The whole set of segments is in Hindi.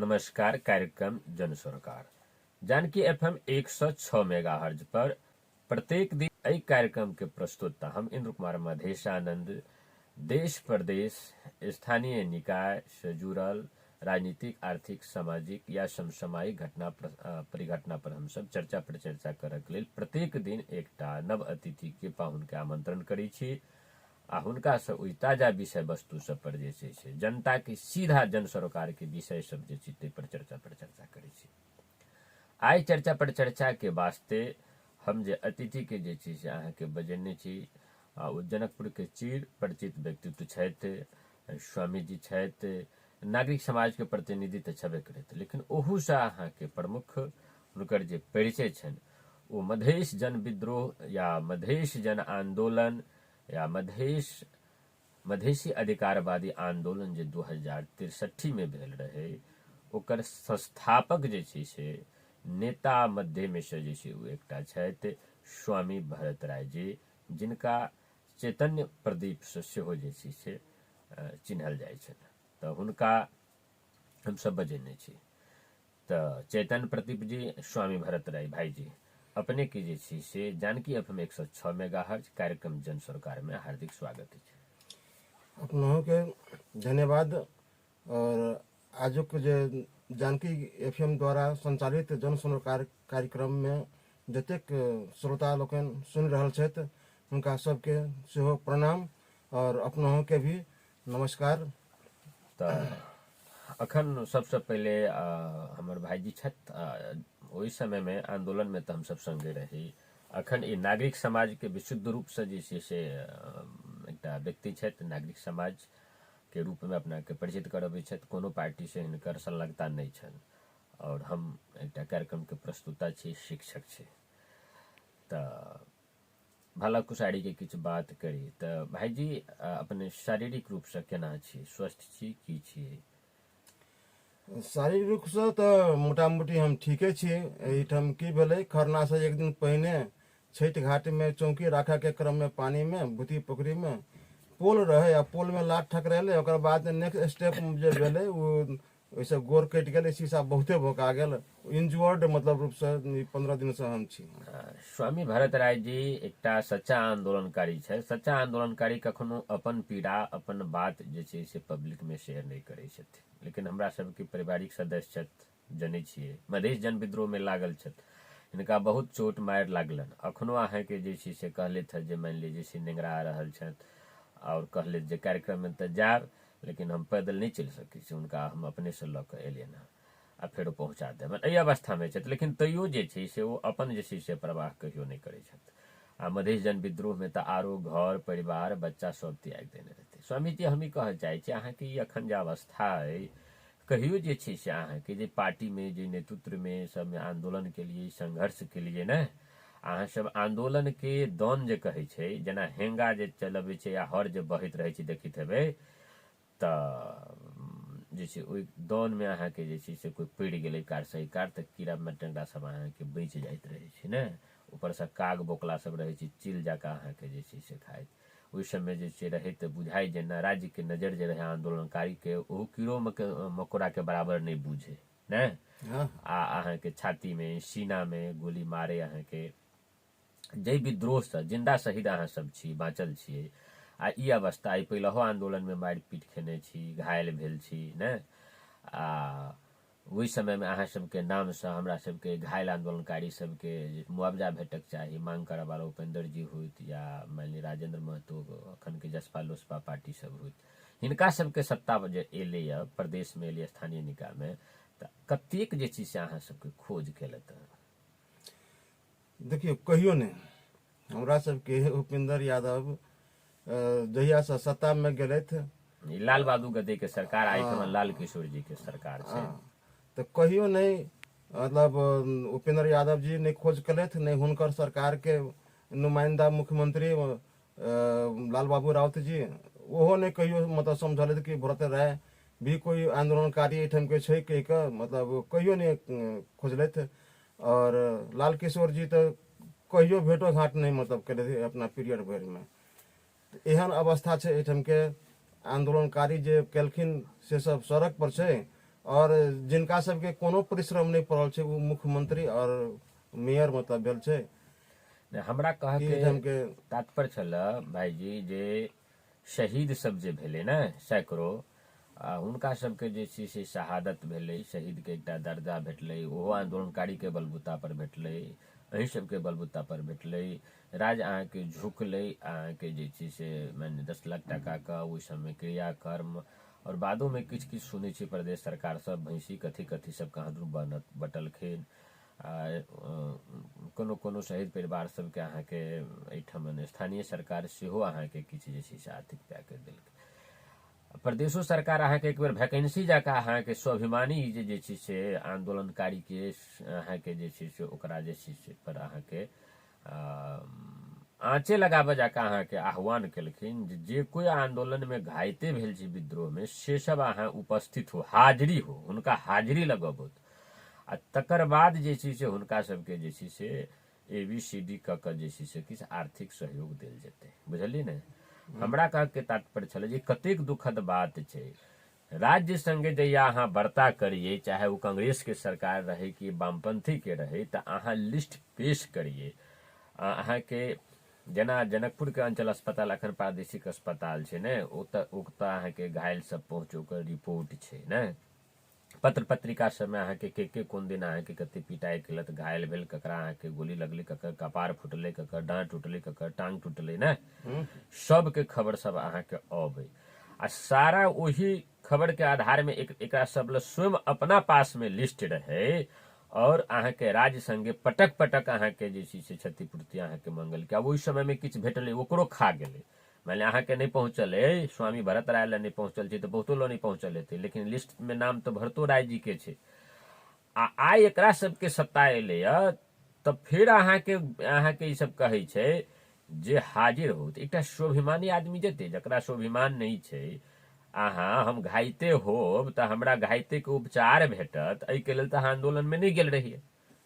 नमस्कार। कार्यक्रम जन सरोकार जानकी एफएम 106 मेगाहर्ज पर प्रत्येक दिन एहि कार्यक्रम के प्रस्तुतता हम इंद्र कुमार मधेशानंद देश प्रदेश स्थानीय निकाय से जुड़ल राजनीतिक आर्थिक सामाजिक या समसामयिक घटना परिघटना पर हम सब चर्चा परिचर्चा करक लेल प्रत्येक दिन एकटा नव अतिथि के पाहुन के आमंत्रण करै छी आ हुनका से ओहि ताजा विषय वस्तु सब पर जे छै जनता के सीधा जन सरोकार के विषय सब जे छै ताहि पर चर्चा करै छी। आइ चर्चा पर चर्चा के वास्ते हम जे अतिथि के जे छै से अहाँ के बजेने छी ओ जनकपुर के चिर परिचित व्यक्तित्व छथि, स्वामी जी छथि, नागरिक समाज के प्रतिनिधि तऽ छबे करथि, लेकिन ओहू से अहाँ के प्रमुख हुनकर जे परिचय छनि ओ मधेश जन विद्रोह या मधेश जन आंदोलन या मधेसी अधिकारवादी आंदोलन जे 2063 में भेल रहे ओकर संस्थापक जे छै से नेता मध्य में से जे छै ओ एकटा छथि स्वामी भरत राय जी, जिनका चैतन्य प्रदीप से सेहो जे छै से चिन्हल जाइ छनि। तऽ हुनका हम सब बजेने छी। तऽ चैतन्य प्रदीप जी, स्वामी भरत राय भाई जी, अपने के जे छी से जानकी एफएम 106 मेगाहर्ज कार्यक्रम जन सरकार में हार्दिक स्वागत है। अपनों के धन्यवाद। और आजुक जे जानकी एफएम द्वारा संचालित जन सरकार कार्यक्रम में जतेक श्रोता लोकन सुन रहल छथि उनका सबके सेहो प्रणाम और अपनों के भी नमस्कार। अखन सबसे पहले हमर भाईजी छथि, ओहि समय में आंदोलन में तो हम सब संगे रही। अखन ई नागरिक समाज के विशुद्ध रूप से जे छै से एकटा व्यक्ति छथि, नागरिक समाज के रूप में अपना के परिचित करबै छथि, कोनो पार्टी से हिनकर संलग्नता नहीं छनि और हम एकटा कार्यक्रम के प्रस्तुता छी, शिक्षक छी। तऽ भला कुसारी के किछु बात करी तऽ भाईजी अपने शारीरिक रूप से केना छी, स्वस्थ छी की छी? शारीरिक रूप से तो मोटा मोटी हम ठीके छी। एहिठाम की भेलै, खरना से एक दिन पहले छठ घाट में चौकी राखा के क्रम में पानी में बुती पोखरी में पोल रहे आ पोल में लात ठकराले। ओकर बाद नेक्स्ट स्टेप जे भेलै वो वैसे गोर कटि गेलै, शीशा बहुते भोका गेल, इंजर्ड मतलब रूप से 15 दिन से हम छी। स्वामी भरत राय जी एकटा सच्चा आंदोलनकारी छै। सच्चा आंदोलनकारी कखनो अपन पीड़ा अपन बात जे छै से पब्लिक में शेयर नहीं करै छथि, लेकिन हमरा सबके पारिवारिक सदस्य छथि, जनै छियै मधेश जन विद्रोह में लागल छथि, इनका बहुत चोट मारि लागलन। अखनो अहाँ के जे छै से कहलथि जे मान लीजिए से नेंगरा रहल छथि और कहलथि जे कार्यक्रम में तऽ जायब लेकिन हम पैदल नहीं चल सकै छी, उनका हम अपने से लऽ कऽ एलियनि हँ आ फेरो पहुँचा देबनि। एहि अवस्था में छथि, लेकिन तैयो जे छै से ओ अपन जे छै से प्रवाह कहियो नहीं करै छथि। आ मधेश जन विद्रोह में तऽ आरो घर परिवार बच्चा सब त्याग देने रहतै। स्वामी जी, हम ई कहऽ चाहै छी अहाँ के ई अखन जे अवस्था अइ, कहियो जे छै से अहाँ के जे पार्टी में जे नेतृत्व में सब में आंदोलन के लिए संघर्ष के लिए ने अहाँ सब आंदोलन के दौन जे कहै छै, जेना हेंगा जे चलबै छै या हर जे बहैत रहै छै देखैत हेबै, तऽ जे छै ओहि दौन में अहाँ के जे छै से कोई पड़ि गेलै कार सही कार तऽ कीड़ा मटंगा सब अहाँ के बचि जाइत रहै छै ने। ऊपर से काग बोकला सब रहै छै, चील जकाँ अहाँ के जे छै से खाइत। ओहि समय जे छै रहै तऽ बुझाइ जे न राज्य के नजर जे रहै आंदोलनकारी के ओहो कीड़ो मकोड़ा के बराबर नहीं बुझे ने। आ अहाँ के छाती में सीना में गोली मारे अहाँ के जय विद्रोह से जिंदा शहीद अहाँ सब छी, बाँचल छियै। आ ई अवस्था आई पहिलहो आंदोलन में मारि पीट खेने छी, घायल भेल छी ने। आ ओहि समय में अहाँ सबके नाम से हमरा सबके घायल आंदोलनकारी सबके मुआवजा भेटक चाही, मांग करऽ वाला उपेंद्र जी होइत या मान ली राजेंद्र महतो अखन के जसपा लोसपा पार्टी सब होइत, हिनका सबके सत्ता जे एलै प्रदेश में एलै स्थानीय निकाय में, तऽ कतेक जे चीज से अहाँ सबके खोज केलत? देखियो कहियो नहीं हमरा सबके उपेंद्र यादव जहिया से सत्ता में गेले थे, लाल बहादुर गद्दे के सरकार आई तो लाल किशोर जी के सरकार छै, तो कहियो नहीं मतलब उपेंद्र यादव जी नहीं खोज कलथ, नहीं हुनकर सरकार के नुमाइंदा मुख्यमंत्री लाल बाबू राउत जी ओहो नहीं कहियो मतलब समझल कि भरत राय भी कोई आंदोलनकारी एठम के छै के मतलब कहियो नहीं खोजलथ। और लाल किशोर जी तो कहियो भेटो घाट नहीं मतलब करे अपना पीरियड भर में। एहन अवस्था छै एठम के आंदोलनकारी जे केलखिन से सब सड़क पर छै और जिनका सबके कोनो परिश्रम नहीं पड़ल छै वो मुख्यमंत्री और मेयर मतलब भेल छै हमरा कह कि के हमके तात्पर्य छल भाईजी जे शहीद सब जे भेलै ने सैकड़ो हुनका सबके जे छै से शहादत भेलै, शहीद के एकटा दर्जा भेटलै, ओहो आंदोलनकारी के बलबूता पर भेटलै, अहीं सबके बलबूता पर भेटलै। राज्य अहाँके झुकलै, अहाँके जे छै से मानि 10 लाख टाका का ओहि समय क्रियाकर्म और बादो में किछु किछु सुनै छी प्रदेश सरकार सब भैंसी कथी कथी सब कहाँ दूर बटलखिन। कोनो कोनो शहीद परिवार सबके अहाँके एहिठाम स्थानीय सरकार सेहो अहाँके किछु जे छै से आर्थिक पैकेज देलकै। प्रदेशो सरकार अहाँके एक बेर वैकेंसी जकाँ अहाँके स्वाभिमानी जे छै से आंदोलनकारी के अहाँके जे छै से ओकरा जे छै से पर अहाँके आँचे लगाबऽ जकाँ अहाँके आह्वान केलखिन जे कोई आंदोलन में घायते भेल छै विद्रोह में से सब अहाँ उपस्थित हो, हाजिरी हो, हुनका हाजिरी लगबोत आ तकर बाद जे छै से हुनका सबके जे छै से ABCD क के जे छै से किछु आर्थिक सहयोग देल जेतै। बुझलियै ने? हमरा कह के तात्पर्य छल जे कतेक दुखद बात छै, राज्य संगे जहिया अहाँ वार्ता करिए, चाहे वो कांग्रेस के सरकार रहे कि वामपंथी के रहे, तो अहाँ लिस्ट पेश करिए। अहाँ के जेना जनकपुर के अंचल अस्पताल अखन प्रादेशिक अस्पताल छै ने, ओतऽ अहाँ के घायल सब पहुँच ओकर रिपोर्ट छै ने, पत्र पत्रिका सबमे अहाँके के कोन दिन अहाँके कते पिटाई केलत, घायल भेल, ककरा अहाँके गोली लगलै, ककर कपार फुटलै, ककर डाँट टूटलै, ककर टांग टूटलै ने, सबके खबर सब अहाँके अबै आ सारा वही खबर के आधार में एकरा सब ल स्वयं अपना पास में लिस्ट रहे और अहाँके राज्य संगे पटक पटक अहाँके जे छै से क्षतिपूर्ति अहाँके मंगल के। अब ओहि समय में किछु भेटलै ओकरो खा गेलै, मान लिया अहाँके नहीं पहुंचल है, स्वामी भरत राय ला नहीं पहुंचल छै तो बहुतो लो नहीं पहुंचल हेतै, लेकिन लिस्ट में नाम तो भरतो राय जी के छै। आइ एकरा सबके सत्ता एलै तब फिर अहाँके ई सब कहै छै जे हाजिर हो। एकटा स्वाभिमानी आदमी जेतै जकरा स्वाभिमान नहीं छै, अहाँ हम घायते होब तऽ हमरा घायते के उपचार भेटत, एहिके लेल तऽ अहाँ आंदोलन में नहीं गेल रहिए,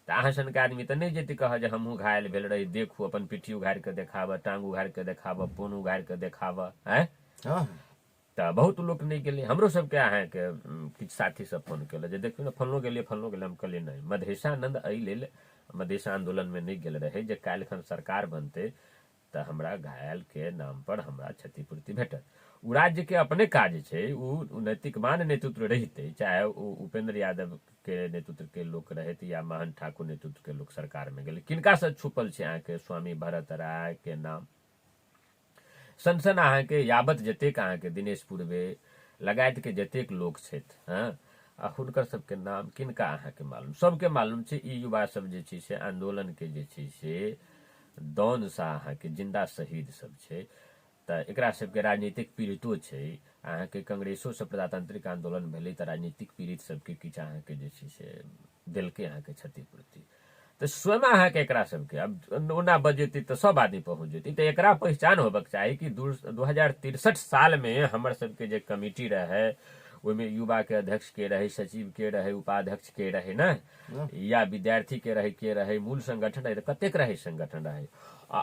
तऽ अहाँ सनके आदमी तऽ नहीं जेतै कह जे हमहूँ घायल भेल रही, देखू अपन पिठी उघारि के देखाबऽ, टांग उघारि के देखाबऽ, पोन उघारि के देखाबऽ। तऽ बहुत लोक नहीं गेलै। हमरो सबके अहाँके किछु साथी सब फोन केलक जे देखियौ ने फल्लो गेलियै फल्लो गेलियै, हम कहलियै नहीं, मधेशानंद एहि लेल मधेशा आंदोलन में नहीं गेल रहे जे काल्हि खन सरकार बनतै तऽ हमरा घायल के नाम पर हमरा क्षतिपूर्ति भेटत। उ राज्य के अपने काज छै, उ नैतिकवान नेतृत्व रहिते, चाहे उपेंद्र यादव के नेतृत्व के लोक रहत या महन ठाकुर नेतृत्व के लोक सरकार में गेलै, किनका से छुपल छै अहाँके स्वामी भरत राय के नाम। सन अहाँके यावत जतेक अहाँके दिनेश पूर्वे लगायत के जतेक लोक छथि हुनकर सबके नाम किनका अहाँके मालूम? सबके मालूम छै। ई युवा सब जे छै से आंदोलन के जे छै से दौन सा अहाँके जिंदा शहीद सब छै, तऽ एकरा सबके राजनीतिक पीड़ितो छै। अहाँके कांग्रेसो से प्रजातांत्रिक आंदोलन भेलै तऽ राजनीतिक पीड़ित सबके किछु अहाँके जे छै से देलकै अहाँके क्षतिपूर्ति। तऽ स्वयं अहाँके एकरा सबके अब ओना बजेतै तऽ सब आदमी पहुंच जेतै। तऽ एकरा पहचान होबक चाही कि 2063 साल में हमर सबके जे कमिटी रहे ओहिमे युवा के अध्यक्ष के रहे, सचिव के रहे, उपाध्यक्ष के रहे ना, या विद्यार्थी के रहे, मूल संगठन रहे, कतेक रहे संगठन रहे।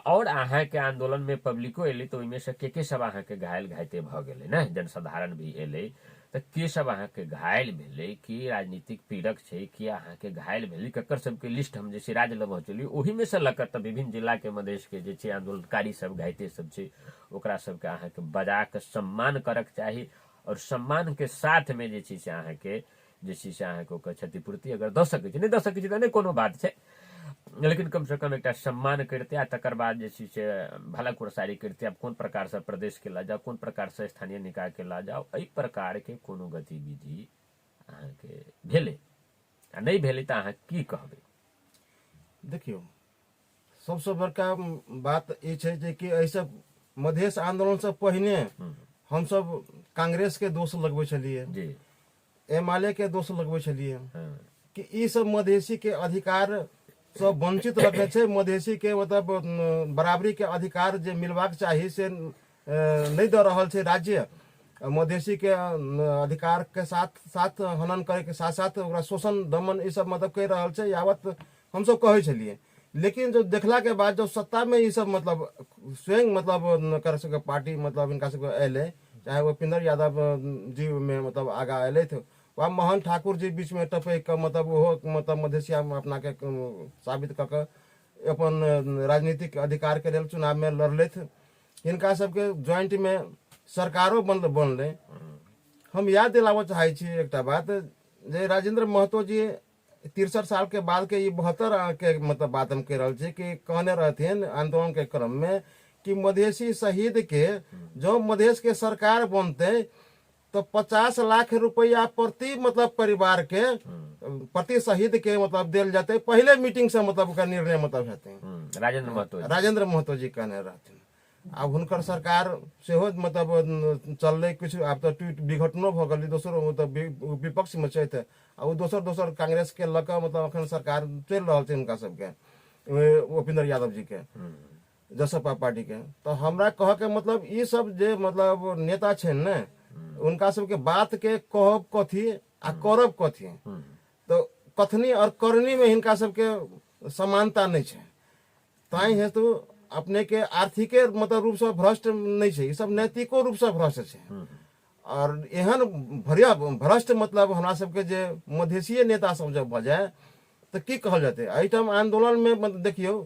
और अहाँके आंदोलन में पब्लिको एलै तऽ ओहिमे से के सब अहाँके घायल घायते भ गेलै ना, जनसाधारण भी एलै तऽ के सब अहाँके घायल भेलै, के राजनीतिक पीड़क छै, के अहाँके घायल भेलै, ककर सबके लिस्ट हम जैसे राज्य लग पहुँचलियै ओही में से लग तऽ विभिन्न जिला के मधेश के जे छै आंदोलनकारी सब घायते सब छै ओकरा सबके अहाँके बजा के सम्मान करक चाही। और सम्मान के साथ में जे छै से अहाँके जे छै से अहाँके ओकर क्षतिपूर्ति अगर दऽ सकै छै, नहीं दऽ सकै छै तऽ नहीं कोनो बात छै, लेकिन कम से कम एकटा सम्मान करते आ तकर बाद जे छै से भलक प्रसारी करते। आब कोन प्रकार से प्रदेश के ला जाओ, कोन प्रकार से स्थानीय निकाय के ला जाओ, एहि प्रकार के कोनो गतिविधि अहाँके भेलै आ नहीं भेलै तऽ अहाँ की कहबै? देखियो सबसे बड़का बात ई छै जे कि एहि सब मधेश आंदोलन से पहिने हम सब कांग्रेस के दोष लगबै छलिए, MLA के दोष लगबै छलिए कि ई सब मधेसी के अधिकार सब वंचित रखने छै, मधेसी के मतलब बराबरी के अधिकार जे मिलवाक चाही से नहीं दऽ रहल छै राज्य। मधेसी के अधिकार के साथ साथ हनन करे के साथ साथ ओकरा शोषण दमन ई सब मतलब कहि रहल छै, यावत हम सब कहै छलिए। लेकिन जो देखला के बाद जब सत्ता में ये सब मतलब स्वयं मतलब कर पार्टी मतलब इनका सबके एले, चाहे वो उपेंद्र यादव जी में मतलब आगा एले थे, वह मोहन ठाकुर जी बीच में टपे का मतलब वो मतलब मधेसिया में अपना के साबित कऽ के अपन राजनीतिक अधिकार के लेल चुनाव में लड़लथि। हिनका सबके ज्वाइंट में सरकारो बनले। हम याद दिलाबऽ चाहै छी एकटा बात जे राजेंद्र महतो जी 63 साल के बाद के 72 के मतलब बात हम कह रहे छी कि कहने रहथिन आंदोलन के क्रम में कि मधेसी शहीद के जो मधेश के सरकार बनते तो 50 लाख रुपया प्रति मतलब परिवार के प्रति शहीद के मतलब दिल जाते। पहले मीटिंग से मतलब का निर्णय मतलब हेते राजेंद्र महतो जी कहने रहथिन। अब हुनकर सरकार सेहो मतलब चलले कुछ आब तो ट्वीट विघटनो भ गेल दोसर मतलब विपक्ष में छै त आ दोसर कांग्रेस के लक मतलब अखन सरकार चल रहल छै उनका सबके उपेंद्र यादव जी के जसपा पार्टी के। तो हमरा कह के मतलब ये सब जे मतलब नेता छै ने उनका सबके बात के कहब कथी आ करब कथी तो कथनी और करनी में हिनका सबके समानता नहीं छै। ताई हेतु अपने के आर्थिक मतलब रूप से भ्रष्ट नहीं छै, सब नैतिको रूप से भ्रष्ट छै। और एहन भ्रष्ट मतलब हमरा सबके जे मधेसीय नेता सब जब बजाय तो की कहल जाते एहिठाम आंदोलन में मतलब देखियो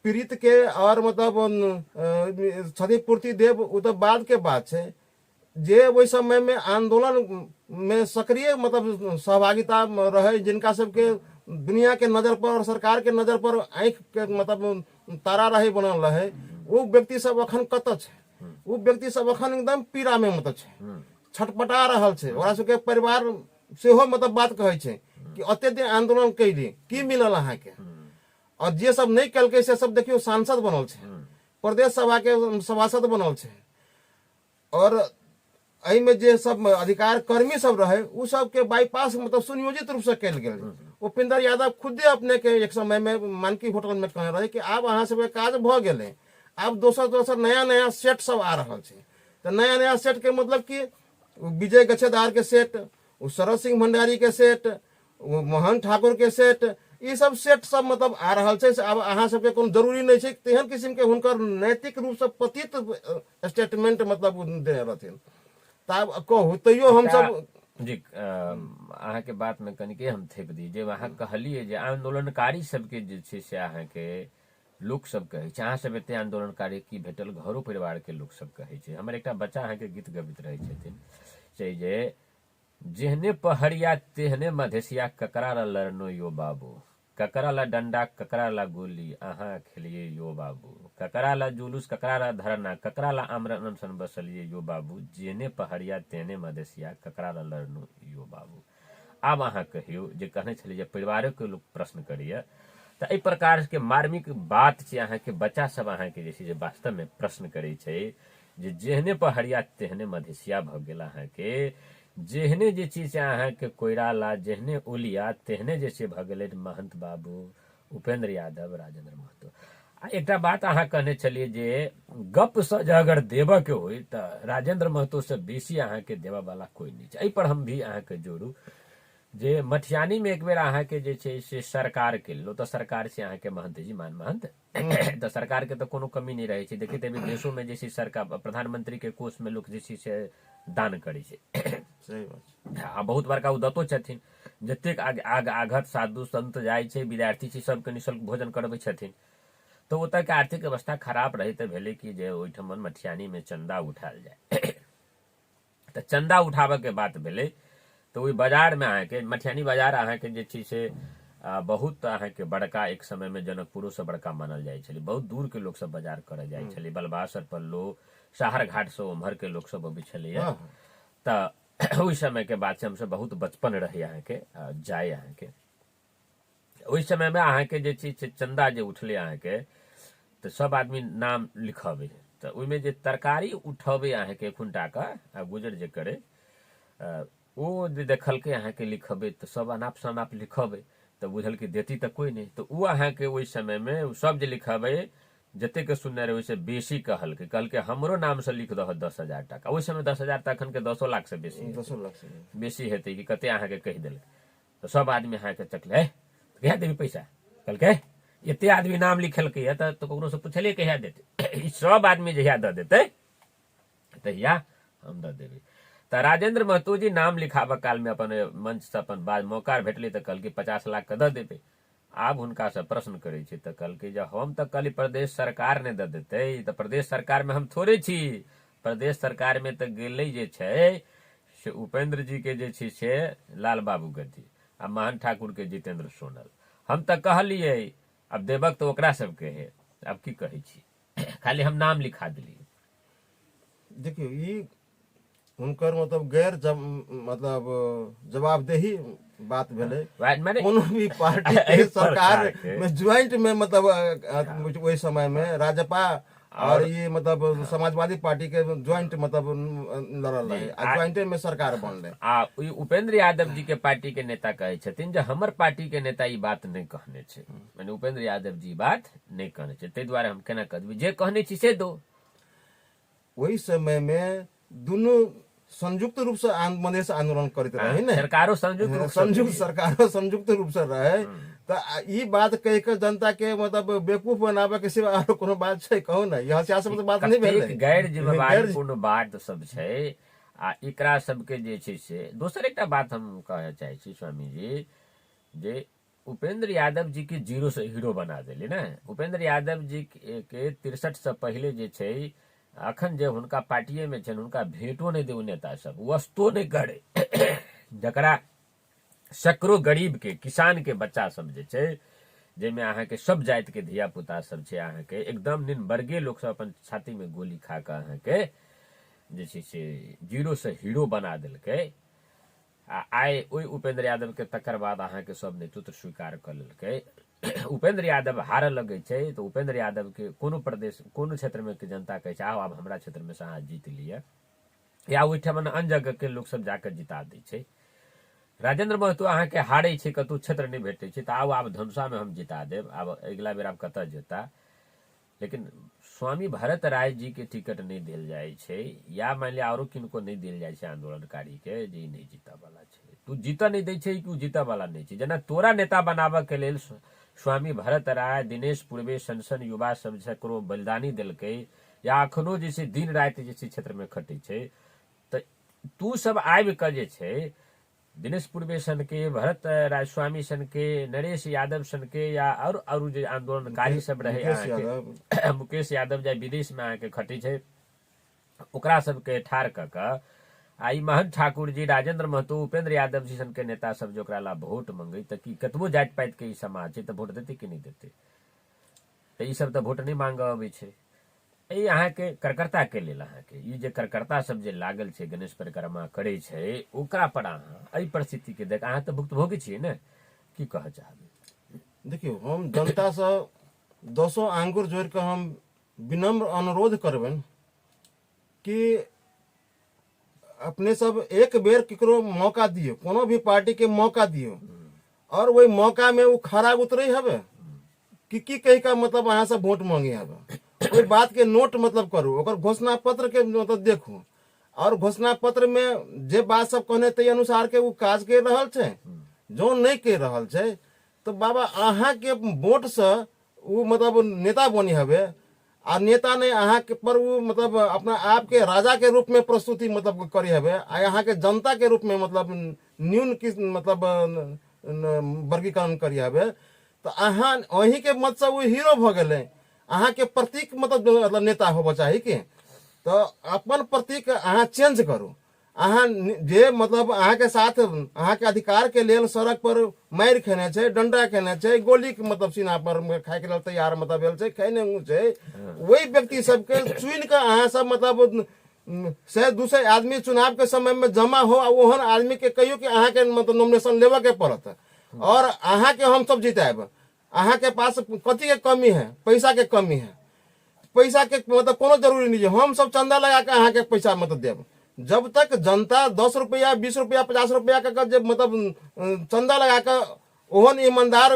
पीड़ित के और मतलब क्षतिपूर्ति देव वो तो बाद के बात है। जे वही समय में आंदोलन में सक्रिय मतलब सहभागिता रहे जिनका सबके दुनिया के नजर पर और सरकार के नजर पर आंख के मतलब तारा रहे बनल रहे वो व्यक्ति सब अखन कत छै, वो व्यक्ति सब अखन एकदम पीड़ा में मतलब छै, छटपटा रहल छै। ओकरा सबके परिवार सेहो मतलब बात कहै छै कि अते दिन आंदोलन कैली की मिलल अहाँ के। और जे सब नहीं कलके से सब देखियो सांसद बनल छै, प्रदेश सभा के सभासद बनल छै। और एहि में जे सब अधिकार कर्मी सब रहे उ सब के बाईपास मतलब सुनियोजित रूप से कल गेल। उपेंद्र यादव खुदे अपने के एक समय में मानकी होटल में कहे रहे कि आब अहाँ सबके काज भ गेले, आब दोसर नया सेट सब आ रहल छै। तो नया सेट के मतलब कि विजय गच्छेदार के सेट, शरद सिंह भंडारी के सेट, मोहन ठाकुर के सेट, ये सब सेट सब मतलब आ रहल छै। अब अहाँ सबके कोनो जरूरी नहीं छै तेहन किस्म के हुनकर नैतिक रूप से पतित स्टेटमेंट मतलब दे रहथिन। तब कहू तैयो हम सब जी अहाँ के बात में कनिके हम थेप दी जे अहाँ कहलिए जे आंदोलनकारी सबके जे छै से अहाँ के लोक सब कहै छै अहाँ सब एते आंदोलनकारी की भेटल घरो परिवार के लोक सब कहै छै। हमर एकटा बच्चा अहाँ के गीत गबैत रहै छथिन से जे जेहने पहड़िया तेहने मधेसिया ककरा ला लड़नो यो बाबू, ककरा ला डंडा ककरा ला गोली अहाँ खेलिए यो बाबू, ककरा ला जुलूस ककरा ला धरना ककरा ला आमरण अनशन बसलिए यो बाबू, जेने पहड़िया तेने मधेसिया ककरा ला लड़नो यो बाबू। आब अहाँ कहियो जे कहने छलिए परिवारों के लोग प्रश्न करिए तो एहि प्रकार के मार्मिक बात छै अहाँ के बच्चा सब अहाँ के जे वास्तव में प्रश्न करे छै जे जेहने पहड़िया तेहने मधेसिया भ गेल अहाँ के, जेहने जे चीज अहाँ के कोइराला जेहने ओलिया तेहने जे छै भ गेलै महंत बाबू उपेंद्र यादव राजेंद्र महतो। आ एकटा बात अहाँ कहने छलिए जे गप से अगर देबऽ के होई तो राजेंद्र महतो से बेसी अहाँ के देबऽ वाला कोई नहीं छै। एहि पर हम भी अहाँ के जोड़ू जे मटियानी में एक बेर अहाँ के जे छै से सरकार के लो तो सरकार से अहाँ के महंत जी मान महंत तो सरकार के तो कोनो कमी नहीं रहे छै। देखिए अभी देशों में जैसे सरकार प्रधानमंत्री के कोष में लोग जे छै से दान करे छै। सही बात आ बहुत बड़का उ दतो छथिन जतेक आघत साधु संत जाइ छै विद्यार्थी छै सबके निःशुल्क भोजन करबै छथिन। तो ओतऽ के आर्थिक अवस्था खराब रही तो भेले कि जे ओहिठमन मटियानी में चंदा उठायल जाए तो चंदा उठाबे के बात भेले तो ओहि बाजार में अहाँ के मटियानी बाजार अहाँ के जे छै से बहुत अहाँ के बड़का एक समय में जनकपुरो से बड़का मानल जाइ छलै। बहुत दूर के लोग सब बाजार करे जाइ छलै, बलबासर पल्लो शहर घाट से उम्हर के लोग सब अबै छलैया। तो ओहि समय के बात से हमसब बहुत बचपन रही अहाँ के जाए अहाँ के ओहि समय में अहाँ के जे छै चंदा जे उठले अहाँ के तो सब आदमी नाम लिखबे तो ओहिमे जे तरकारी उठबे अहाँ के खुंटा का गुजर जे करे ओ जे देखलकै अहाँ के लिखबे तो सब अनाप शनाप लिखबे तो बुझल कि देती तो कोई नहीं। तो उ अहाँ के ओहि समय में सब जे लिखबे जते के सुनने रहे ओहिसे बेसी कहलकै हमरो नाम से लिख दह 10,000 टका। ओहि समय 10,000 तखन के 10 लाख से बेसी 10 लाख से बेसी हेतै कि कते अहाँ के कहि देलकै। तो सब आदमी अहाँ के चकले कहिया देबी पैसा, कहलकै एते आदमी नाम लिखलकै है तो ककरो से पूछलिए कहिया देते। ई सब आदमी जहिया दऽ देतै तहिया हम दऽ देबै। तो राजेंद्र महतो जी नाम लिखाब काल में अपन मंच से अपन बाद मौका भेटले तो कल के 50 लाख दे देबे। आब हुनका से प्रश्न करे छी तो कल के जब हम तो कल प्रदेश सरकार ने दे देते तो प्रदेश सरकार में हम थोड़े छी। प्रदेश सरकार में तो गेले जे छै से उपेंद्र जी के जे छै से लाल बाबू गद्दी आ महन ठाकुर के जितेंद्र सोनल। हम तो कहलिए अब देवक तो ओकरा सबके है, अब की कहे छी खाली हम नाम लिखा दिली। देखियो ई हुनकर मतलब मतलब जवाबदेही बात भेले। माने कोनो भी पार्टी के सरकार में ज्वाइंट में मतलब वही समय में राजपा और ये मतलब समाजवादी पार्टी के ज्वाइंट मतलब लड़ल रहे, ज्वाइंटे में सरकार बनले। उपेंद्र यादव जी के पार्टी के नेता कहे छथिन जे हमर पार्टी के नेता ई बात नहीं कहने छे, माने उपेंद्र यादव जी बात नहीं कहने छे, तै द्वारे हम केना कहबी जे कहने छी से दो। वही समय में दोनों संयुक्त रूप से मधेश आंदोलन करते रहे ना, सरकारों सरकारों संयुक्त रूप से रहे। तो ई बात कह के जनता के मतलब बेवकूफ बनावे के सिवा और कोनो बात छै कहू ना, यहाँ सियासत में बात नहीं भेलै। गैर जिम्मेवारीपूर्ण बात सब छै। आ एकरा सबके जे छै से दोसर एकटा बात हम कहे चाहे छी स्वामी जी, जे उपेंद्र यादव जी के जीरो से हीरो बना देली ना। उपेंद्र यादव जी के 63 से पहले जे छै अखन जे हुनका पार्टिये में छन हुनका भेंटो नहीं दे नेता सब, वस्तो नहीं करे जकरा सकरो गरीब के किसान के बच्चा सब जे छै जेमे अहाँ के सब जाति के धिया पुता सब छै, अहाँ के एकदम निम्नवर्गीय लोग सब अपन छाती में गोली खा के अहाँ के जे छै से जीरो से हीरो बना देलकै। आ आइ ओहि उपेंद्र यादव के तकर बाद अहाँ के सब नेतृत्व स्वीकार कर लेलकै। उपेंद्र यादव हारऽ लगे छै तो उपेंद्र यादव के कोनो प्रदेश कोनो क्षेत्र में के जनता कहे छै आओ आब हमरा क्षेत्र में से अहाँ जीत लिया, या ओहिठाम अन्य जगह के लोग सब जाकर जिता दै छै। राजेंद्र महतो अहाँ के हारे छै, कतौ क्षेत्र नहीं भेटे छै, तो आओ आब धनुषा में हम जिता देब, आब अगला बेर आब कतऽ जेता। लेकिन स्वामी भरत राय जी के टिकट नहीं दिल जाए छै, या मान लिया औरो किनको नहीं दिल जाए छै आंदोलनकारी के जे नहीं जीता वाला छै। तू जीता नहीं दै छै कि जीता वाला नहीं छै। जेना तोरा नेता बनाबऽ के लेल स्वामी भरत राय, दिनेश पूर्वे, सनसन युवा सब ककरो बलिदानी देलकै, या अखनो जे छै दिन राति जे छै क्षेत्र में खटे छै, तो तू सब आबि कऽ जे छै दिनेश पूर्वे सन के, भरत राय स्वामी सन के, नरेश यादव सन के, या और जे आंदोलनकारी सब रहे मुकेश यादव जाय विदेश में आके खटे छै, ओकरा सबके ठार कऽ कऽ आ ई महन ठाकुर जी, राजेंद्र महतो, उपेंद्र यादव जी सन के नेता सब जो ओकरा ला वोट मंगे तो कि कतबो जाति पाति के ई समाज छै तो वोट देते कि नहीं देते। तो ई सब तो वोट नहीं मांग अबै छै। ई अहाँ के कार्यकर्ता के लेल अहाँ के ई जे कार्यकर्ता सब जे लागल छै गणेश परिक्रमा करे छै, ओकरा पर अहाँ एहि परिस्थिति के देख अहाँ तो भुक्तभोगी छियै ने, की कह चाहबै? देखियो हम जनता से 200 आंगुर जोड़ के हम विनम्र अनुरोध करबन कि अपने सब एक बेर केकरो मौका दियो, कोनो भी पार्टी के मौका दियो, और वही मौका में वो खरा उतरे हवे की कही का मतलब अहाँ सब वोट मांगे हवे, कोई बात के नोट मतलब करू, ओकर घोषणा पत्र के मतलब देखू, और घोषणा पत्र में जे बात सब कहने ते अनुसार के वो काज कर रहल छै, जो नहीं कर रहल छै तो बाबा अहाँ के वोट से वो मतलब नेता बनी हवे, आ नेता ने अहाँ के पर वो मतलब अपना आप के राजा के रूप में प्रस्तुति मतलब करी हवे, आ यहाँ के जनता के रूप में मतलब न्यून की मतलब वर्गीकरण करी हवे, तो अहाँ वही के मत से वो हीरो भ गए, अहाँ के प्रतीक मतलब नेता होबा चाहिए कि, तो अपन प्रतीक अहाँ चेंज करू। अहाँ जे मतलब अहाँ के साथ अहाँ के अधिकार के लेल सड़क पर मार खेने छै, डंडा खेने छै, गोली के मतलब सीना पर खाए के लेल तैयार मतलब भेल छै, खेने छै, वही व्यक्ति सबके चुन के अहाँ सब मतलब 100-200 आदमी चुनाव के समय में जमा हो, ओहन आदमी के कहियो कि अहाँ के मतलब नॉमिनेशन लेवा के पड़त, और अहाँ के हम सब जिताएब। अहाँ के पास कथी के कमी है? पैसा के कमी है। पैसा के मतलब कोनो जरूरी नहीं है, हम सब चंदा लगा के अहाँ के पैसा मतलब देब। जब तक जनता 10 रुपया 20 रुपया 50 रुपया का जब मतलब चंदा लगा के ओहन ईमानदार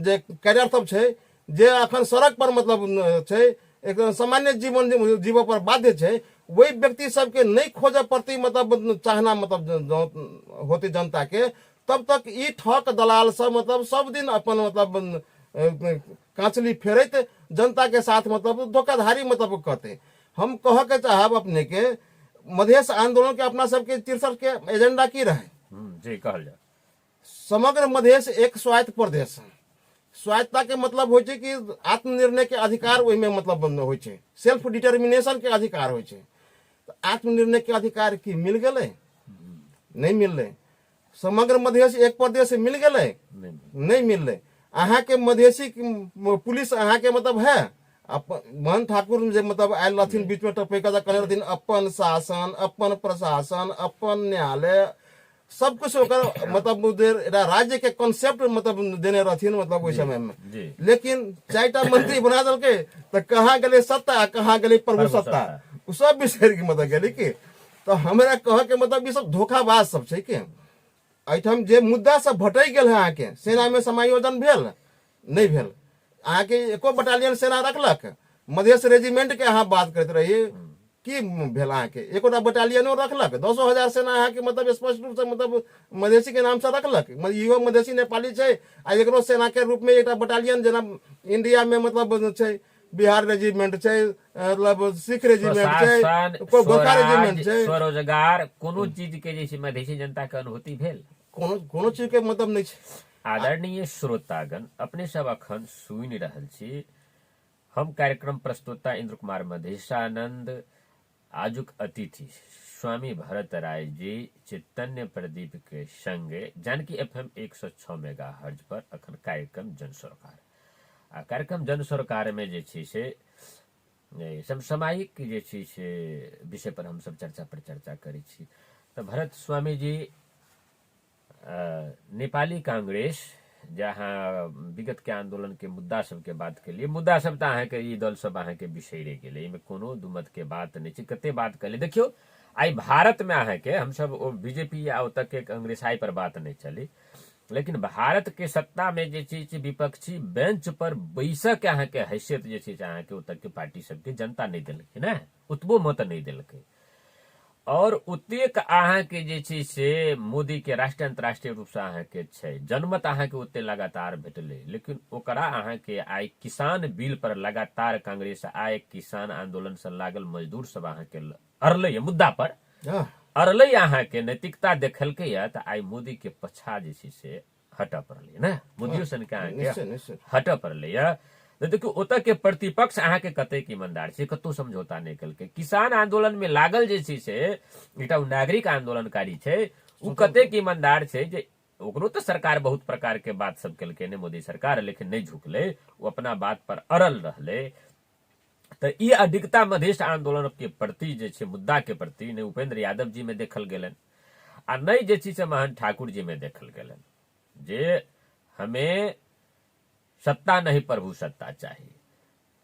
जे कैडर सब छै जे अखन सड़क पर मतलब छै, एक सामान्य जीवन जीव पर बाध्य छै, वही व्यक्ति सबके नहीं खोजे प्रति मतलब चाहना मतलब होती जनता के, तब तक ई ठक दलाल सब मतलब सब दिन अपन मतलब कांचली फेरत जनता के साथ मतलब धोखाधड़ी मतलब करते। हम कह के चाहब अपने के मधेश आंदोलन के अपना सबके 63 के एजेंडा की रहे जी कहल जाए समग्र मधेश एक स्वायत्त प्रदेश है। स्वायत्तता के मतलब होइ छै कि आत्मनिर्णय के अधिकार ओहिमे मतलब होइ छै, सेल्फ डिटर्मिनेशन के अधिकार होइ छै। तो आत्मनिर्णय के अधिकार की मिल गेलै? नहीं मिललै। समग्र मधेश एक प्रदेश मिल गेलै? नहीं मिललै। अहाँ के मधेसी पुलिस अहाँ के मतलब है महंत ठाकुर जे मतलब आयल रहथिन बीच में टपैका कहने रहथिन अपन शासन, अपन प्रशासन, अपन न्यायालय सब कुछ ओकर मतलब राज्य के कॉन्सेप्ट मतलब देने रहथिन मतलब ओहि समय में। लेकिन 4टा मंत्री बना देलकै तो कहाँ गेलै सत्ता, कहाँ गेलै प्रभु सत्ता, उ सब बिसरि के मतलब गेलै की। तो हमरा कह के मतलब ई सब धोखाबाज सब छै के। एहिठाम जे मुद्दा सब भटक गेल है अहाँ के सेना में समायोजन भेल नहीं भेल। अहाँ के एको बटालियन सेना रखलक, मधेश रेजिमेंट के अहाँ बात करते रहिए की भेल अहाँ के एकोटा बटालियनो रखलक, 10,000 सेना अहाँ के मतलब स्पष्ट रूप से मतलब मधेसी के नाम से रखलक। इहो मधेसी नेपाली छै आ एकरो सेना के रूप में एकटा बटालियन जेना इंडिया में मतलब छै बिहार रेजिमेंट छै, मतलब सिख रेजिमेंट छै, गोरखा रेजिमेंट छै। स्वरोजगार कोनो चीज के जैसे मधेसी जनता के अनुभूति भेल कोनो चीज के मतलब नहीं छै। आदरणीय श्रोतागण, अपने सब अखन सुनि रहल छी हम कार्यक्रम प्रस्तुता इंद्र कुमार मधेशानंद। आजुक अतिथि स्वामी भरत राय जी चैतन्य प्रदीप के संगे जानकी FM 106 मेगाहर्ज पर अखन कार्यक्रम जन सरोकार। आ कार्यक्रम जन सरोकार में जे छै से समसामयिक जे छै से विषय पर हम सब चर्चा पर चर्चा करै छी। तो भरत स्वामी जी नेपाली कांग्रेस जहाँ विगत के आंदोलन के मुद्दा सब के बात के लिए मुद्दा सब तो अहाँ के ई दल सब अहाँ के बिसरे गेले, इमे कोनो दुमत के बात नहीं छै। कते बात कले देखियो आई भारत में अहाँ के हम सब बीजेपी या तक के कांग्रेस आई पर बात नहीं चली, लेकिन भारत के सत्ता में जे चीज विपक्षी बेंच पर बैसक अहाँ के हैसियत जे चीज अहाँ के तक के पार्टी सब के जनता नहीं दिलकै ना, उतबो मत नहीं दिलकै। और उतेक अहाँ के जे छै से मोदी के राष्ट्रीय अंतर्राष्ट्रीय रूप से अहाँ के छै जनमत अहाँ के उते लगातार भेटले, लेकिन ओकरा अहाँ के आई किसान बिल पर लगातार कांग्रेस आय किसान आंदोलन से लागल मजदूर सब अहाँ के अरले मुद्दा पर अरले अहाँ के नैतिकता देखलकै या तो आई मोदी के पछा जे छै से हट पड़ले ना, मोदी सन के अहाँ के हट पड़ले या। देखियो ओत के प्रतिपक्ष अहाँ के कतेक ईमानदार छै, कतो समझौता नहीं कलकै। किसान आंदोलन में लागल जे छै से एकटा नागरिक आंदोलनकारी छै, उ कतेक ईमानदार छै जे ओकरो तो सरकार बहुत प्रकार के बात सब कलकै ने मोदी सरकार, लेकिन नहीं झुकले, वो अपना बात पर अड़ल रहले। तो ई अडिगता मधेश आंदोलन के प्रति जे छै मुद्दा के प्रति ने उपेंद्र यादव जी में देखल गेलन आ नहीं जे छै से महंत ठाकुर जी में देखल गेलन जे हमें सत्ता नहीं प्रभु सत्ता चाहिए।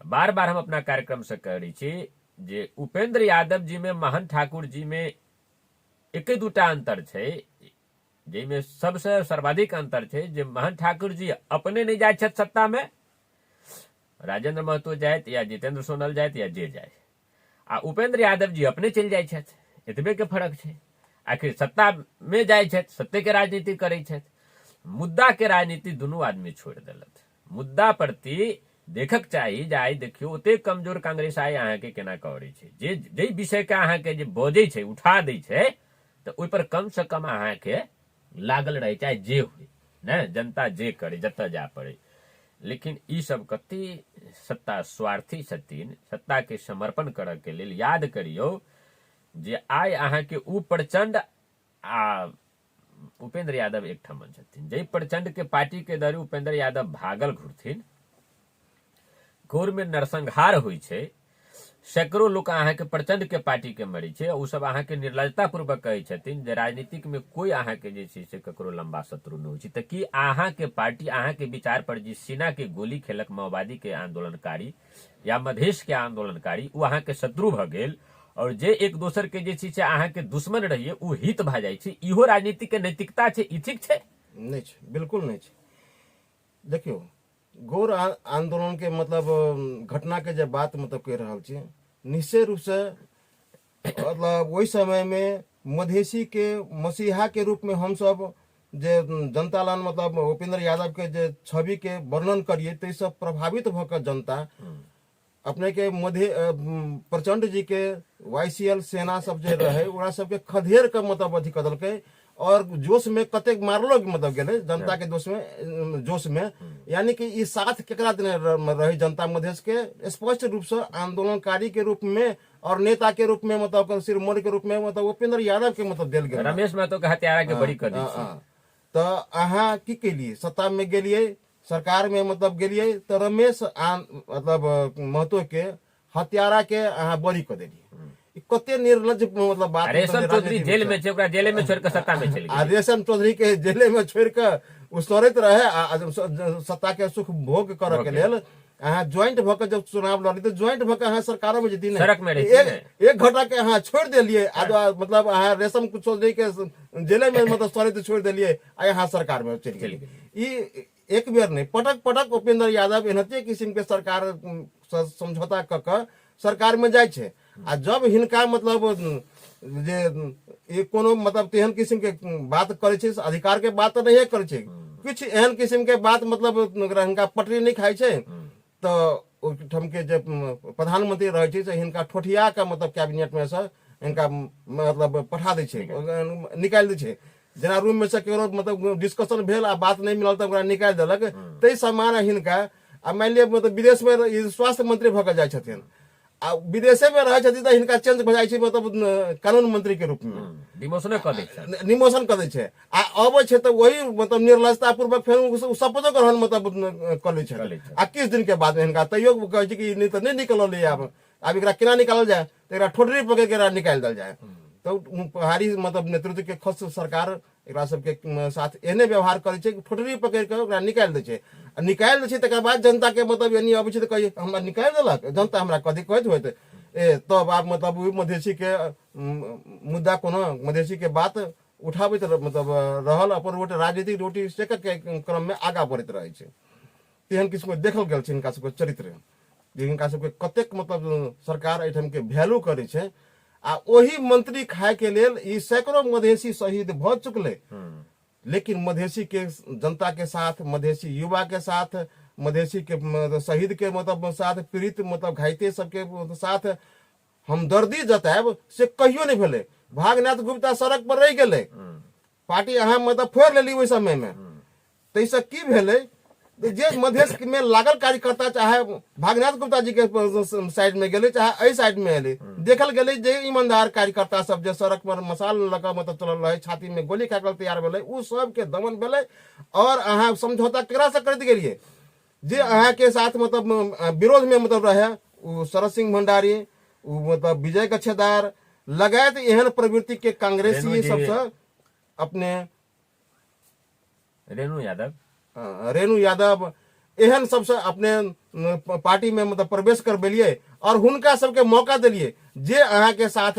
बार बार हम अपना कार्यक्रम से कह रही छी जे उपेंद्र यादव जी में महंत ठाकुर जी में एक दूटा अंतर छै, जेमे सबसे सर्वाधिक अंतर छै जे महंत ठाकुर जी अपने नहीं जाय छथि सत्ता में, राजेंद्र महतो जायत या जितेंद्र सोनल जायत या जे जाय, आ उपेंद्र यादव जी अपने चल जाय छथि, एतबे के फर्क छै। आखिर सत्ता में जाय छथि, सत्ते के राजनीति करै छथि, मुद्दा के राजनीति दुनू आदमी छोड़ देलथि। मुद्दा प्रति देखक चाही जे आई देखियो ओते कमजोर कांग्रेस आई अहाँ के केना करै छै, जे विषय के अहाँ के जे बजै छै उठा दै छै तो ओइ पर कम से कम अहाँ के लागल रहे, चाहे जे हुए ना, जनता जे करे जत जा पड़े। लेकिन ई सब कते सत्ता स्वार्थी छथिन, सत्ता के समर्पण करऽ के लेल याद करियो जे आई अहाँ के उ प्रचंड आ उपेंद्र यादव एक ठमन छथिन, जे प्रचंड के पार्टी के दर उपेंद्र यादव भागल घुरथिन, घोर में नरसंहार होइ छै, सैकड़ों लोग अहाँ के प्रचंड के पार्टी के मरी छै, उ सब अहाँ के निर्लजता पूर्वक कहै छथिन जे राजनीतिक में कोई अहाँ के जे छै से ककरो लंबा शत्रु नहीं होइ छै। त की अहाँ के पार्टी अहाँ के विचार पर जी सेना के गोली खेलक माओवादी के आंदोलनकारी या मधेश के आंदोलनकारी उ अहाँ के शत्रु भ गेल, और जे एक दोसर के जे छै से अहाँ के दुश्मन रहिए उ हित भ जाय छै, इहो राजनीति के नैतिकता छै, ई ठीक छै? नहीं छै, बिल्कुल नहीं छै। देखियो घोर आंदोलन के मतलब घटना के जब बात मतलब कह रहा छी, निश्चित रूप से मतलब वही समय में मधेसी के मसीहा के रूप में हम सब जे जनता लान मतलब उपेंद्र यादव के जे छवि के वर्णन करिए तो सब प्रभावित भकर जनता अपने के मध्य प्रचंड जी के YCL सेना सब जे रहे ओकरा सबके खदेड़ के मतलब अथी कर देलकै और जोश में कतेक मारलो मतलब गेले जनता के दोष में जोश में यानी कि ई साथ केकरा देने रही जनता मधेश के स्पष्ट रूप से आंदोलनकारी के रूप में और नेता के रूप में मतलब शिरोमणि के रूप में मतलब उपेंद्र यादव के मतलब देल गेल रमेश महतो के हत्यारा के बड़ी कर दी तो अहाँ की केलिए सत्ता में गेलिए सरकार में मतलब गेलिए तो रमेश मतलब महतो के हत्यारा के अहाँ बड़ी कर देलिए कते निर्लज मतलब बात रेशम चौधरी जेल में छै ओकरा जेले में छोड़ के सत्ता में चल आ रेशम चौधरी के जेले में छोड़ के उ सड़ैत रहे सत्ता के सुख भोग करऽ के लेल अहाँ ज्वाइंट भऽ के जब चुनाव लड़ी तो ज्वाइंट भऽ के अहाँ सरकारों में जीती सड़क में एक घंटा के अहाँ छोड़ दिलिए मतलब अहाँ रेशम चौधरी के जेले में मतलब सड़ैत छोड़ दिलिए आ यहाँ सरकार में चल गेली ई एक बेर नहीं पटक पटक उपेंद्र यादव एनाहिते किस्म के सरकार समझौता क सरकार में जाय छै आ जब हिनका मतलब जे कोनो मतलब तेहन किस्म के बात करे छै अधिकार के बात नहीं करे छै कुछ एहन किस्म के बात मतलब हिनका पटरी नहीं खाई छै तो ओहिठाम के जे प्रधानमंत्री रहे छै से हिनका ठोठिया के मतलब कैबिनेट में से हिनका मतलब पठा दै छै निकाल दै छै जेना रूम में से केकरो मतलब डिस्कशन भेल आ बात नहीं मिलल तो निकाल देलक तै समान हिनका आ मान लिअ मतलब विदेश में स्वास्थ्य मंत्री भऽ के जाइ छथिन आ विदेशे में रहे छथिन तो हिनका चेंज भऽ जाइ छै मतलब कानून मंत्री के रूप में डिमोशन कर दै छै निमोशन कर दै छै आ अबै छै तो वही मतलब निर्लजता पूर्वक फेर शपथो ग्रहण मतलब कर लै छै आ किस दिन के बाद हिनका तैयो कहै छै कि नहीं तो नहीं निकलल आब एकरा केना निकालल जाए तो एकरा ठोठरी पकड़ के एकरा निकाल देल जाए तो पहाड़ी मतलब नेतृत्व के खस सरकार एकरा सबके साथ एहने व्यवहार करे छै ठोठरी पकड़ के ओकरा निकाल दै छै आ निकाल दै छै तकर बाद जनता के मतलब यानी अबै छै तो कहिए हमरा निकाल देलक जनता हमरा कथी कहैत होइत तब आब मतलब मधेसी के मुद्दा कोनो मधेसी के बात उठाबैत मतलब रहल अपन रोटी राजनीतिक रोटी सेक के क्रम में आगा बढ़ैत रहे छै तेहन किस्म के देखल गेल छै हिनका सबके चरित्र हिनका सबके कतेक मतलब सरकार एहिठाम के वैल्यू करे छै आ ओही मंत्री खाए के लेल ई सैकड़ों मधेसी शहीद भ चुकले लेकिन मधेसी के जनता के साथ मधेसी युवा के साथ मधेसी के शहीद के मतलब साथ पीड़ित मतलब घायते सबके साथ हमदर्दी जतायब से कहियो नहीं भेले भागनाथ गुप्ता सड़क पर रह गेले पार्टी अहाँ मतलब फोड़ लेली ओहि समय में तैसे की भेले जे मधेश में लागल कार्यकर्ता चाहे भागनाथ गुप्ता जी के साइड में गेले चाहे साइड में एले देखल गेले जे ईमानदार कार्यकर्ता सब जे सड़क पर मसाल लगा मतलब चलल रहे छाती में गोली खाकल तैयार भेले उ सब के दमन भेले और अहाँ समझौता केकरा से करत गेलिए जे अहाँ के साथ मतलब विरोध में मतलब रहे उ शरद सिंह भंडारी उ मतलब विजय कच्छेदार लगायत एहन प्रवृत्ति के कांग्रेसी सबसे अपने रेणु यादव एहन सबसे अपने पार्टी में मतलब प्रवेश करबेलिए और हुनका सबके मौका दिलिए जे अहाँ के साथ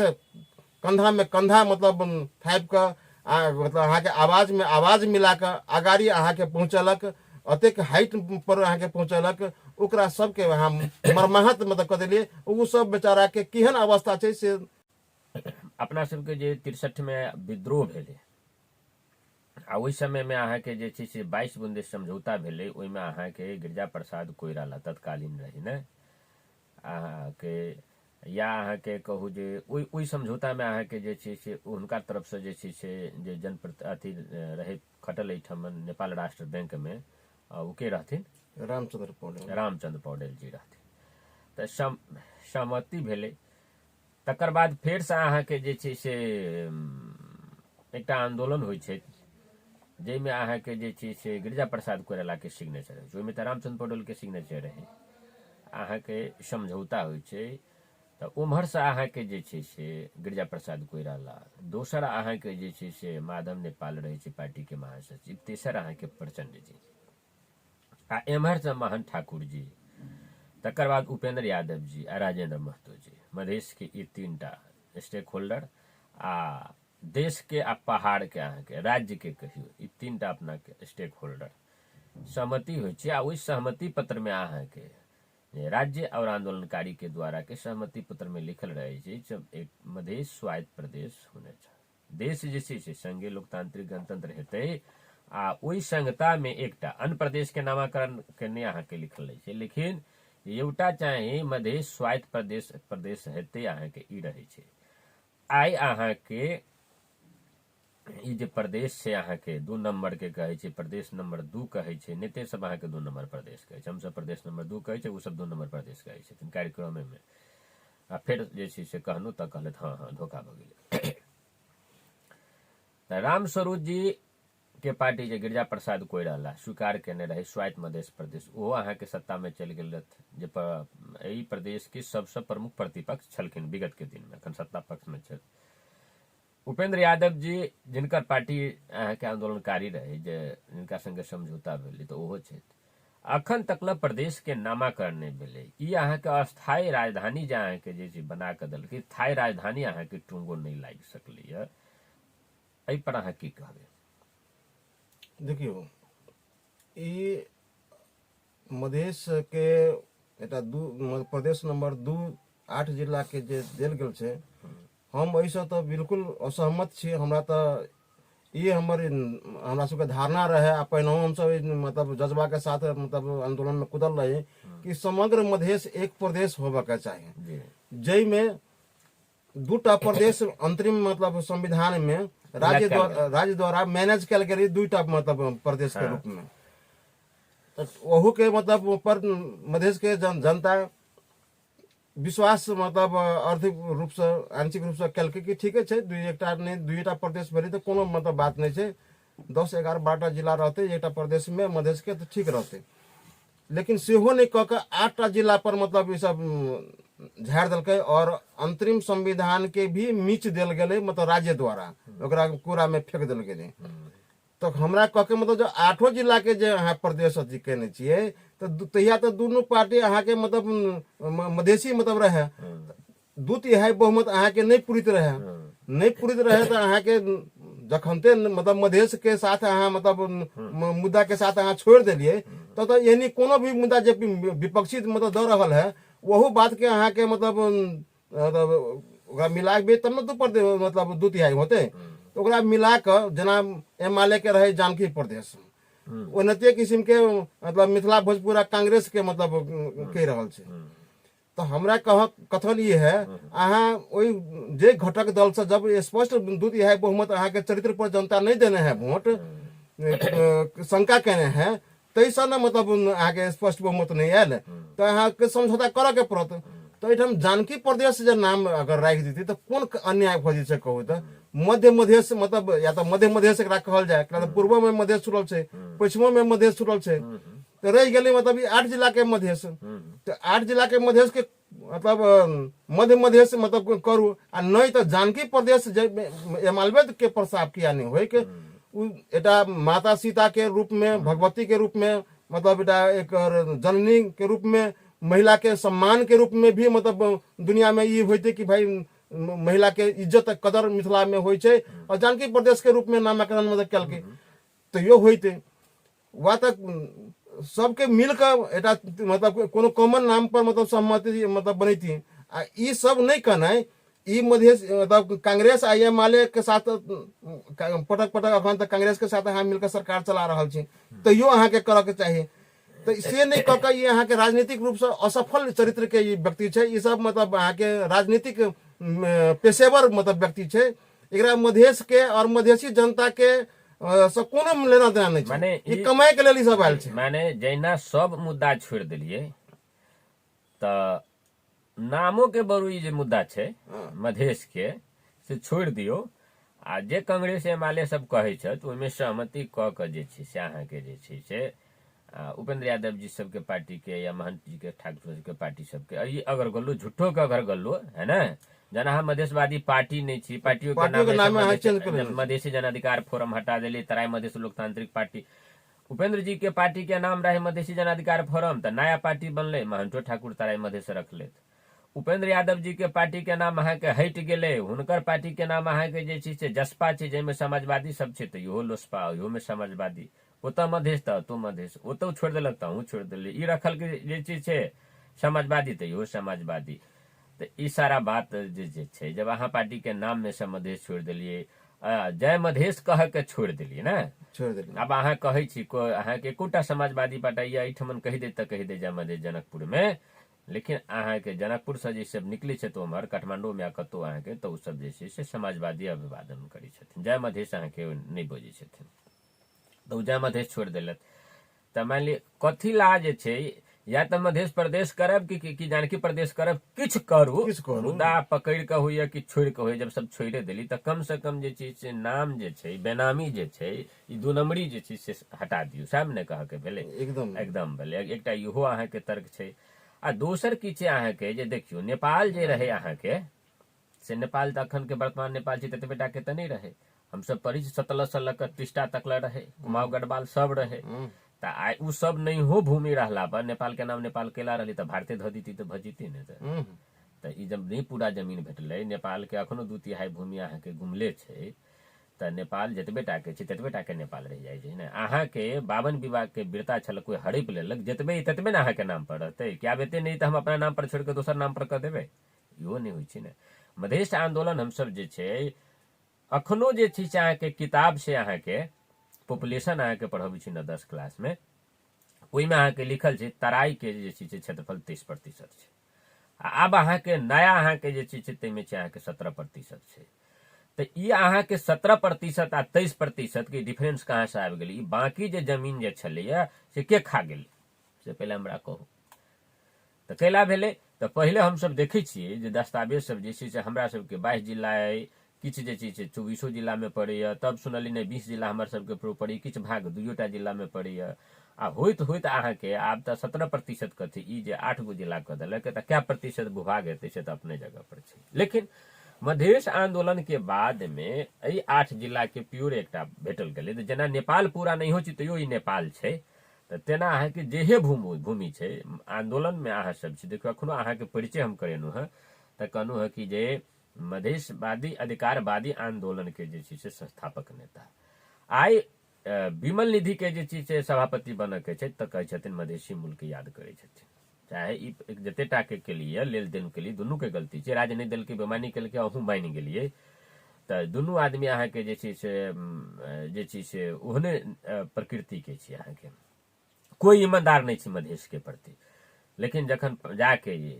कंधा में कंधा मतलब थाप के मतलब अहाँ के आवाज में आवाज मिला के अगाड़ी अहाँ के पहुंचलक अतेक हाइट पर अहाँ के पहुंचलक ओकरा सबके अहाँ मरमाहत मतलब कर दिलिए उ सब बेचारा के केहन अवस्था छै से अपना सबके जे 63 में विद्रोह भेले आ ओहि समय में अहाँ के जे छै से 22 बुंदे समझौता भेले ओहि में अहाँ के गिरिजा प्रसाद कोइराला तत्कालीन रही ने अहाँ के या अहाँ के कहू जे ओहि समझौता में अहाँ के जे छै से हुनका तरफ से जे छै से जे अथी रहे खटल एहिठाम नेपाल राष्ट्र बैंक में उ के रहथिन रामचंद्र पौडेल जी रहथिन तो सहमति भेले तकर बाद फेर से अहाँ के जे छै से एकटा आंदोलन होइ छै जाहिमे अहाँ के जे छै से गिरिजा प्रसाद कोइराला के सिग्नेचर है ओहिमे तऽ रामचंद्र पौडेल के सिग्नेचर रहे अहाँ के समझौता होइ छै तऽ उम्हर से अहाँ के जे छै से गिरिजा प्रसाद कोइराला दोसर अहाँ के जे छै से माधव नेपाल रहे छै पार्टी के महासचिव तेसर अहाँ के प्रचंड जी आ एम्हर से महन ठाकुर जी तकर बाद उपेंद्र यादव जी आ राजेंद्र महतो जी मधेश के ई 3टा स्टेक होल्डर आ देश के आ पहाड़ के अहाँ के राज्य के कहियो ई 3टा अपना के स्टेक होल्डर सहमति होइ छै आ ओहि सहमति पत्र में अहाँ के राज्य और आंदोलनकारी के द्वारा के सहमति पत्र में लिखल रहे छै जब एक मधेश स्वायत्त प्रदेश होने छै देश जे छै से संघीय लोकतांत्रिक गणतंत्र हेतै आ ओहि संघता में एकटा अन्य प्रदेश के नामाकरण के नहीं अहाँ के लिखल रहे छै लेकिन एउटा चाहिँ मधेश स्वायत्त प्रदेश हेतै अहाँके ई रहै छै। आइ अहाँके ई जे प्रदेश छै अहाँके 2 नंबर के कहै छै, प्रदेश नंबर 2 कहै छै, नेते सब अहाँके 2 नंबर प्रदेश कहै छै, हमसब प्रदेश नंबर 2 कहै छै, उ सब 2 नंबर प्रदेश कहै छथिन कार्यक्रमे में। आ फिर जे छै से कहलहुँ तऽ कहलथि हाँ धोखा भऽ गेलै। तऽ रामस्वरूप जी के पार्टी जे गिरिजा प्रसाद कोइराला स्वीकार केने रहे स्वायत्त मध्य प्रदेश, ओहो अहाँके सत्ता में चलि गेलथि, जे एहि प्रदेश के सबसे प्रमुख प्रतिपक्ष छलखिन विगत के दिन में, अखन सत्ता पक्ष में छथि। उपेंद्र यादव जी जिनकर पार्टी अहाँके आंदोलनकारी रहे, जे जिनका संगे समझौता भेलै, तऽ ओहो छथि। अखन तकला प्रदेश के नामाकरण नहीं भेलै। ई अहाँके अस्थायी राजधानी जे अहाँके जे छै बना कऽ देलकै, स्थायी राजधानी अहाँके टुंगो नहीं लागि सकलैए। एहि पर अहाँ की कहबै? देखियो, ई मधेश के एटा प्रदेश नंबर 2 8 जिला के जे देल गेल छै, हम एहिसँ तऽ बिल्कुल असहमत छी। हमरा तऽ ई हमरा सबके धारणा रहे, आ पहिनहु हमसब मतलब जज्बा के साथ मतलब आंदोलन में कूदल रही कि समग्र मधेश एक प्रदेश होबे के चाही, जैमे 2टा प्रदेश अंतरिम मतलब संविधान में राज्य द्वारा मैनेज कल गेल 2टा मतलब प्रदेश के रूप में। तो वहू के मतलब पर मधेश के जनता विश्वास मतलब आर्थिक रूप से आंशिक रूप से कल कि ठीक है, 2टा प्रदेश भेलै तो कोनो मतलब बात नहीं है, 10 11 12टा जिला रहते एकटा प्रदेश में मधेश के तो ठीक रहते। लेकिन सेहो नहीं कह के 8टा जिला पर मतलब ये सब झाड़ दिलकै, और अंतरिम संविधान के भी मीच दिल गए, मतलब राज्य द्वारा ओकरा कूड़ा में फेंक दिल गए। तो हमरा कह के मतलब जो 8 जिला के जो अहाँ प्रदेश अथी केने छियै, तो तहिया तो दुनू पार्टी अहाँ के मतलब मधेसी मतलब रहे, 2/3 बहुमत अहाँ के नहीं पूरित रहे, नहीं पूरित रहे तो अहाँ के जखनते मतलब मधेश के साथ अहाँ मतलब मुद्दा के साथ अहाँ छोड़ दिलिए, तो यानी कोनो भी मुद्दा जो विपक्षी मतलब दऽ रहल है, वहू बात के अहाँ के मतलब मिला के तब न 2 मतलब 2/3 होते। तो ओकरा मिला कर जना MLA के रहे जानकी प्रदेश, ओनते किस्म के मतलब मिथिला भोजपुरा कांग्रेस के मतलब कह रहल छै। तो हमरा कथन ये है, अहाँ ओई जे घटक दल से जब स्पष्ट 2/3 बहुमत अहाँ के चरित्र पर जनता नहीं देने हैं वोट, शंका केने हैं, तैसा न मतलब अहाँ के स्पष्ट बहुमत नहीं आयल, तो अहाँ के समझौता करे के पड़त। तो एठाम जानकी प्रदेश जे नाम अगर राखि देती तो कोन अन्याय भऽ जेतै कहू तऽ। मध्य मधेश मतलब या तो मध्य मधेश एकरा कहल जाए, पूर्व में मधेश छुटल छै, पश्चिमो में मधेश छुटल छै, तो रह गेलै मतलब 8 जिला के मधेश। तो 8 जिला के मधेश के मतलब मध्य मधेश मतलब करू, आ नहीं तो जानकी प्रदेश एमालवेद के प्रस्ताव किया नहीं हो के एटा माता सीता के रूप में, भगवती के रूप में, मतलब एटा एक जननी के रूप में, महिला के सम्मान के रूप में भी मतलब दुनिया में ये होते कि भाई महिला के इज्जत कदर मिथिला में होय छै, और जानकी प्रदेश के रूप में नामकरण मतलब कल के तो यो होते वह तक सबके मिलकर एटा मतलब कोनो कॉमन नाम पर मतलब सहमति मतलब बनती। आ ई सब नहीं कहना ई मधेश मतलब कांग्रेस MLA के साथ पटक पटक अखन तक कांग्रेस के साथ अहाँ मिलकर सरकार चला रहल छी, तो यो अहाँ के करऽ के चाहिए। तो से नहीं कह के ये अहाँ के राजनीतिक रूप से असफल चरित्र के ये व्यक्ति है, ये सब मतलब अहाँ के राजनीतिक पेशेवर मतलब व्यक्ति है। एकरा मधेश के और मधेसी जनता के से कोनो लेना देना नहीं माने ये कमाई के लेल सब आयल छै। माने जहिना सब मुद्दा छोड़ दिलिए, तो नामो के बरू ई जे मुद्दा छै मधेश के से छोड़ दियो, आ जे कांग्रेस MLA सब कहै छथि ओहिमे सहमति क के जे छै से अहाँ के जे छै से उपेंद्र यादव जी सबके पार्टी के या महंत जी के ठाकुर जी के पार्टी सबके ई अगर गल्लो झूठो के अगर गल्लो है ना, जना हम मधेशवादी पार्टी नहीं छी, पार्टियों के नाम मधेसी जन अधिकार फोरम हटा दिली, तराई मधेश लोकतांत्रिक पार्टी, उपेंद्र जी के पार्टी के नाम रहे मधेसी जन अधिकार फोरम, तो नया पार्टी बनले महंतो ठाकुर तराई मधेश रखले। उपेंद्र यादव जी के पार्टी के नाम अहाँ के हट गेले, हुनकर पार्टी के नाम अहाँ के जे छै से जसपा छै, जैमे समाजवादी सब छै, तो इहो लोसपा, इहो में समाजवादी, ओतऽ मधेश तो मधेश, ओतऽ छोड़ देलक तो छोड़ दिले, ई रखल के जे चीज छै समाजवादी तो इहो समाजवादी। तो ई सारा बात जे छै, जब अहाँ पार्टी के नाम में से मधेश छोड़ दिलिए, जय मधेश कह के छोड़ दिलियै ने। छोड़ देलियै। अब अहाँ कहै छी अहाँके एकोटा समाजवादी पार्टी एहिठमन कहि दे तऽ कहि दे जय मधेश जनकपुर में, लेकिन अहाँके जनकपुर से जे सब निकलै छथि उम्हर काठमांडू में कतौ अहाँके तऽ ओ सब जे छै से समाजवादी अभिवादन करै छथिन, जय मधेश अहाँके नहि बजै छथिन, तऽ ओ जय मधेश छोड़ि देलथि। तऽ मानि लिअ कथी ला जे छै, या तऽ मध्य प्रदेश करब कि जानकी प्रदेश करब, किछु करू, मुद्दा पकड़ के होइया कि छोड़ के होइया। जब सब छोड़े देली तऽ कम से कम जे छै से नाम जे छै, बेनामी जे छै, ई दू नंबरी जे छै से हटा दियौ, साहब ने कह के भेलै, एकदम भेलै। एकटा इहो अहाँके तर्क छै। आ दोसर की छै अहाँके, जे देखियौ नेपाल जे रहे अहाँके से नेपाल तऽ अखन के वर्तमान नेपाल छै ततबे टा के तऽ नहीं रहे, हमसब पढ़ी 17 से लऽ कऽ 30 तक रहे, कुमाऊं गढ़वाल सब रहे। तऽ आइ उ सब नहीं हो भूमि रहला पर नेपाल के नाम नेपाल केला रहली तऽ भारते धऽ दीती तऽ भजिती ने। तऽ ई जब नहीं पूरा जमीन भेटलै, नेपाल के अखनो 2/3 भूमि अहाँके गुमले छै, तऽ नेपाल जतबे टा के छै ततबे टा के नेपाल रह जाइ छै ने। अहाँके 52 विभाग के वीरता छल, कोई हड़पि लेलक, जतबे ततबे ने अहाँके नाम पर रहतै, क्या बेते नहीं तऽ हम अपना नाम पर छोड़ के दोसर नाम पर कऽ देबै, इहो नहीं होइ छै ने। मधेश आंदोलन हमसब जे छै अखनो जे छै से अहाँके किताब से अहाँके पॉपुलेशन अहाँके पढ़बै छी न 10 क्लास में, ओहिमे अहाँके लिखल छै तराई के जे छै से क्षेत्रफल 30% छै, आब अहाँके नया अहाँके जे छै ताहिमे छै अहाँके 17% छै। तऽ ई अहाँके 17% आ 23% के डिफरेंस कहाँ से आबि गेलै? ई बाकी जे जमीन जे छलैया से के खा गेलै से पहिले हमरा कहू। तऽ कैला भेलै? तऽ पहिले हमसब देखै छियै जे दस्तावेज सब जे छै से हमरा सबके 22 जिला अइ, किछु जे छै से 24 जिला में पड़ैया, तब सुनलियै ने 20 जिला हमर सबके पड़ैया, किछु भाग 2टा जिला में पड़ैया। आ होइत होइत अहाँके आब तऽ 17% कथी, ई जे 8 गो जिला कऽ देलक तऽ क्या प्रतिशत भूभाग हेतै से तऽ अपने जगह पर छै। लेकिन मधेश आंदोलन के बाद में एहि 8 जिला के प्योर एकटा भेटल गेलै, तऽ जेना नेपाल पूरा नहीं हो छै तैयो ई नेपाल छै। तऽ तेना अहाँके जेहे भूमि छै आंदोलन में अहाँ सब छी, देखियौ अखनो अहाँके परिचय हम करेलहुँ हँ, तऽ कहलहुँ हँ कि जे मधेशवादी अधिकारवादी आंदोलन के जे छै से संस्थापक नेता आइ विमल निधि के जे छै से सभापति बनऽ के छै, तऽ कहै छथिन मधेसी मूल के याद करै छथिन। चाहे ई जते टा के लिए लेल देन के लिए दुनू के गलती छै, राज नहीं देलकै, बेमानी केलकै, अहूँ मानि गेलियै, तऽ दुनू आदमी अहाँके जे छै से ओहने प्रकृति के छै, अहाँके कोई ईमानदार नहीं छै मधेश के प्रति। लेकिन जखन जाके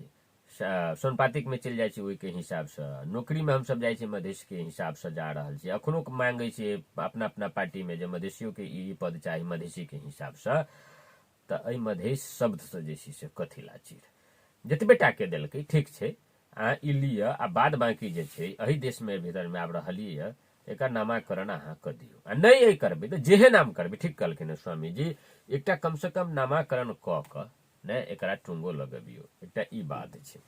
सोनपातिक में चलि जाइ छी ओहि हिसाब से, नौकरी में हमसब जाइ छी मधेश के हिसाब से जा रहल छी, अखनो मांगे छी अपना अपना पार्टी में जे मधेशियों के ई पद चाही मधेशी के हिसाब से। तऽ एहि मधेश शब्द से जे छै से कथी ला चीर, जतबे टा के देलकै ठीक छै, अहाँ ई लिअ, आ बाद बाकी जे छै एहि देश में भीतर में आब रहलियै, एकर नामाकरण अहाँ कऽ दियौ, आ नहीं एहि करबै तऽ जेहे नाम करबै, ठीक कहलखिन स्वामी जी, एकटा कम से कम नामाकरण कऽ कऽ ने एकरा टुंगो लगबियौ, एकटा ई बात छै।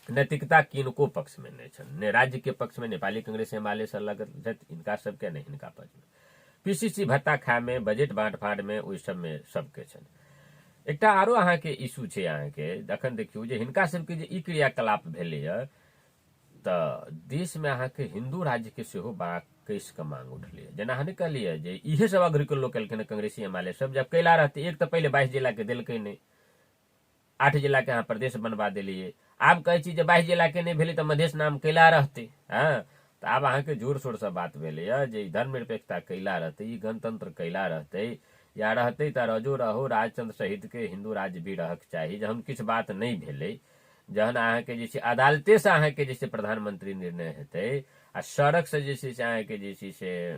नैतिकता किनको पक्ष में नहीं छनि, ने राज्य के पक्ष में नेपाली कांग्रेस एमाले से अलग इनका सबके नहीं, हिनका पक्ष में पीसीसी भत्ता खाय में, बजट बांट फाँट में, ओहि सब में सबके छनि। एकटा आरो अहाँके इशू छै अहाँके, अखन देखियौ जे हिनका सबके जे ई क्रियाकलाप भेलैया, तऽ देश में अहाँके हिंदू राज्य के सेहो बड़ा कैस के मांग उठलै। जेना अहाँ कहलियै जे इहे सब अग्रिकुल लोग केलखिन कांग्रेसी एमाले सब, जब कैला रहते एक तऽ पहले 22 जिला के देलकै नहीं, 8 जिला के अहाँ प्रदेश बनवा देलियै, आब कहै छी जे 22 जिला के नहीं भेलै तऽ मधेश नाम कैला रहतै। हाँ, तऽ आब अहाँके जोर शोर से बात भेलैया जे धर्मनिरपेक्षता कैला रहतै, ई गणतंत्र कैला रहतै, या रहतै तऽ रजो रहो राजचंद्र सहित के हिंदू राज्य भी रहक चाही, जहन किछु बात नहीं भेलै, जहन अहाँके जे छै अदालते से अहाँके जे छै प्रधानमंत्री निर्णय हेतै, आ सड़क से जे छै से अहाँके जे छै से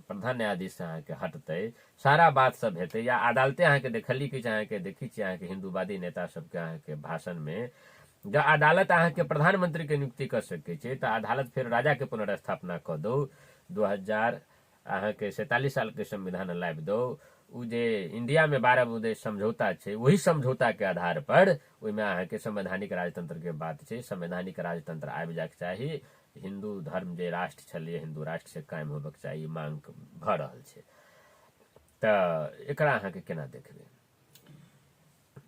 प्रधान न्यायाधीश से अहाँके हटतै, सारा बात सब हेतै, या अदालते अहाँके देखली कि अहाँके देखै छियै अहाँके हिंदूवादी नेता सबके अहाँके भाषण में, जब अदालत अहाँके प्रधानमंत्री के नियुक्ति कर सकै छै तऽ अदालत फिर राजा के पुनर्स्थापना कऽ दो, 2047 साल के संविधान लाबि दो, उ जे इंडिया में 12 बुँदे समझौता छै, वही समझौता के आधार पर ओहिमे अहाँके संवैधानिक राजतंत्र के बात छै, संवैधानिक राजतंत्र आबि जायके चाही, हिंदू धर्म जे राष्ट्र छलै हिंदू राष्ट्र से कायम होबक चाही, मांग भऽ रहल छै। तऽ एकरा अहाँके केना देखबै?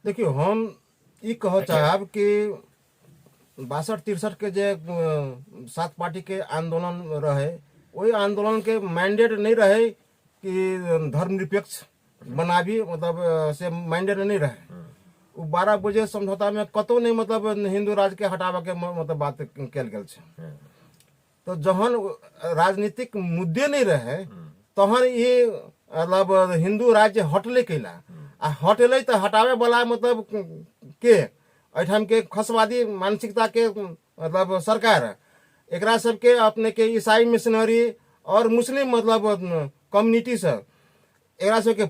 देखियो हम ई कह चाहब कि 62-63 के जे 7 पार्टी के आंदोलन रहे, वही आंदोलन के मैंडेट नहीं रहे कि धर्मनिरपेक्ष बनाबी, मतलब से मैंडेट नहीं रहे। 12 बजे समझौता में कतौ नहीं मतलब हिंदू राज्य के हटावे के मतलब बात कल गेल छै। तो जहन राजनीतिक मुद्दे नहीं रहे तहन ये मतलब हिंदू राज्य हटले कैला आ हटले तो हटावे वाला मतलब के एठाम के खसवादी मानसिकता के मतलब सरकार एकरा सबके अपने के ईसाई मिशनरी और मुस्लिम मतलब कम्युनिटी से एकरा सबके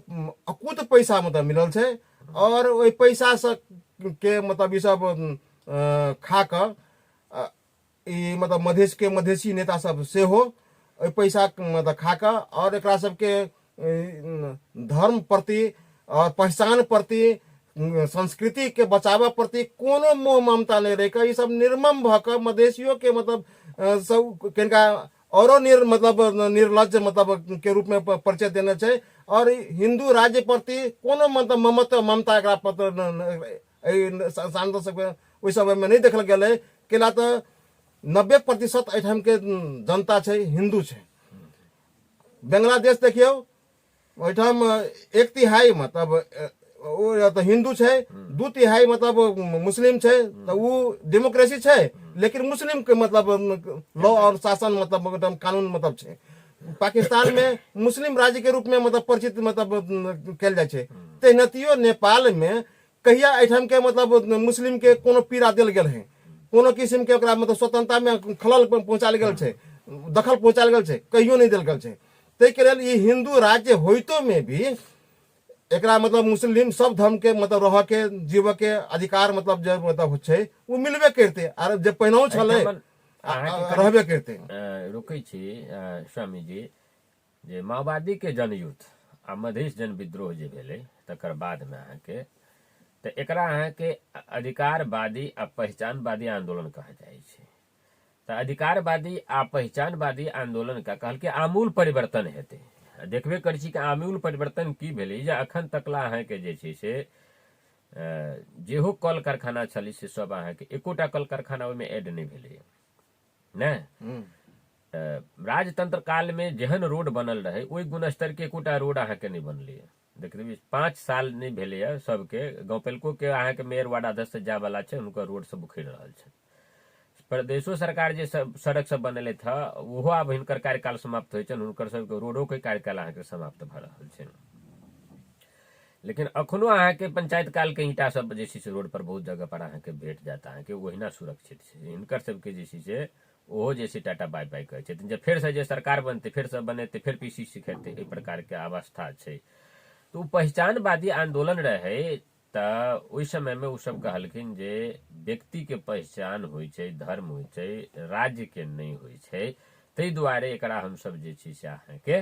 अकुत पैसा मतलब मिलल छे और ओइ पैसा से के मतलब ई सब खा कर ई मतलब मधेश के मधेसी नेता सब से हो ओइ पैसा मतलब खा कर और एकरा सबके धर्म प्रति और पहचान प्रति संस्कृति के बचाव प्रति कोनो मोह ममता नहीं रह ई सब निर्मम भक मधेसियों के मतलब सब किनका औरो मतलब निर्लज मतलब के रूप में परिचय देना चाहिए और हिंदू राज्य प्रति कोनो मतलब ममता एकरा सांसद सब ओहि समय में नहीं देखल गेल केला तो 90% एठाम के जनता छे हिंदू छे। बांग्लादेश देखियो ओहिठाम 1/3 मतलब तो हिंदू छे 2/3 मतलब मुस्लिम छे तो वो डेमोक्रेसी छे लेकिन मुस्लिम के मतलब लॉ और शासन मतलब कानून मतलब छे। पाकिस्तान में मुस्लिम राज्य के रूप में मतलब परिचित मतलब कल जाए छे। तेहनतियो नेपाल में कहिया एठाम के मतलब मुस्लिम के कोनो पीड़ा दिल गेल है कोनो किस्म के ओकरा मतलब स्वतंत्रता में खलल पहुंचाल गेल छे दखल पहुंचाल गेल छे कहियो नहीं दिल गेल छे। तै के लेल ई हिंदू राज्य होइतो में भी एकरा मतलब मुस्लिम सब धर्म के मतलब रह के जीव के अधिकार मतलब जो मतलब छे वो मिलबे करते और जे पहिनौ छले रहबे करते। रुकै छी स्वामी जी जे माओवादी के जनयुद्ध आ मधेश जन विद्रोह जे भेलै तकर बाद में अहाँके तो एकरा अहाँके अधिकारवादी आ पहचानवादी आंदोलन कहा जाए छे। तो अधिकारवादी आ पहचानवादी आंदोलन का कहल के आमूल परिवर्तन हेतै। देखबे करै छी कि आमूल परिवर्तन की भेलै जे अखन तकला अहाँके जे छै से जेहो कल कारखाना छलै से सब अहाँके एकोटा कल कारखाना ओहिमे ऐड नहीं भेलै ने। राजतंत्र काल में जेहन रोड बनल रहे ओहि गुणस्तर के एकोटा रोड अहाँके नहीं बनलै। देखिए 5 साल नहीं भेलै सबके गाँव पेलको के अहाँके मेयर वार्ड अध्यक्ष जाय वाला छै हुनकर रोड सब उखड़ि रहल छै। प्रदेशो सरकार जे सब सड़क सब बनेले था ओहो आब हिनकर कार्यकाल समाप्त होइ छनि हुनकर सबके रोडो के कार्यकाल अहाँके समाप्त भ रहल छै। लेकिन अखनो अहाँके पंचायत काल के ईंटा सब जे छै से रोड पर बहुत जगह पर अहाँके भेट जाता अहाँके ओहिना सुरक्षित छै। हिनकर सबके जे छै से ओहो जे छै टाटा बाय बाय कहै छथिन जे फेर से जे सरकार बनते फेर से बनेते फेर पीसीसी खेते एहि प्रकार के अवस्था छै। तो पहचानवादी आंदोलन रहे तो ओहि समय में उ सब कहलखिन जे व्यक्ति के पहचान होइ छै धर्म होइ छै राज्य के नहीं होइ छै तै दुआरे एकरा हम सब जे छै से अहाँके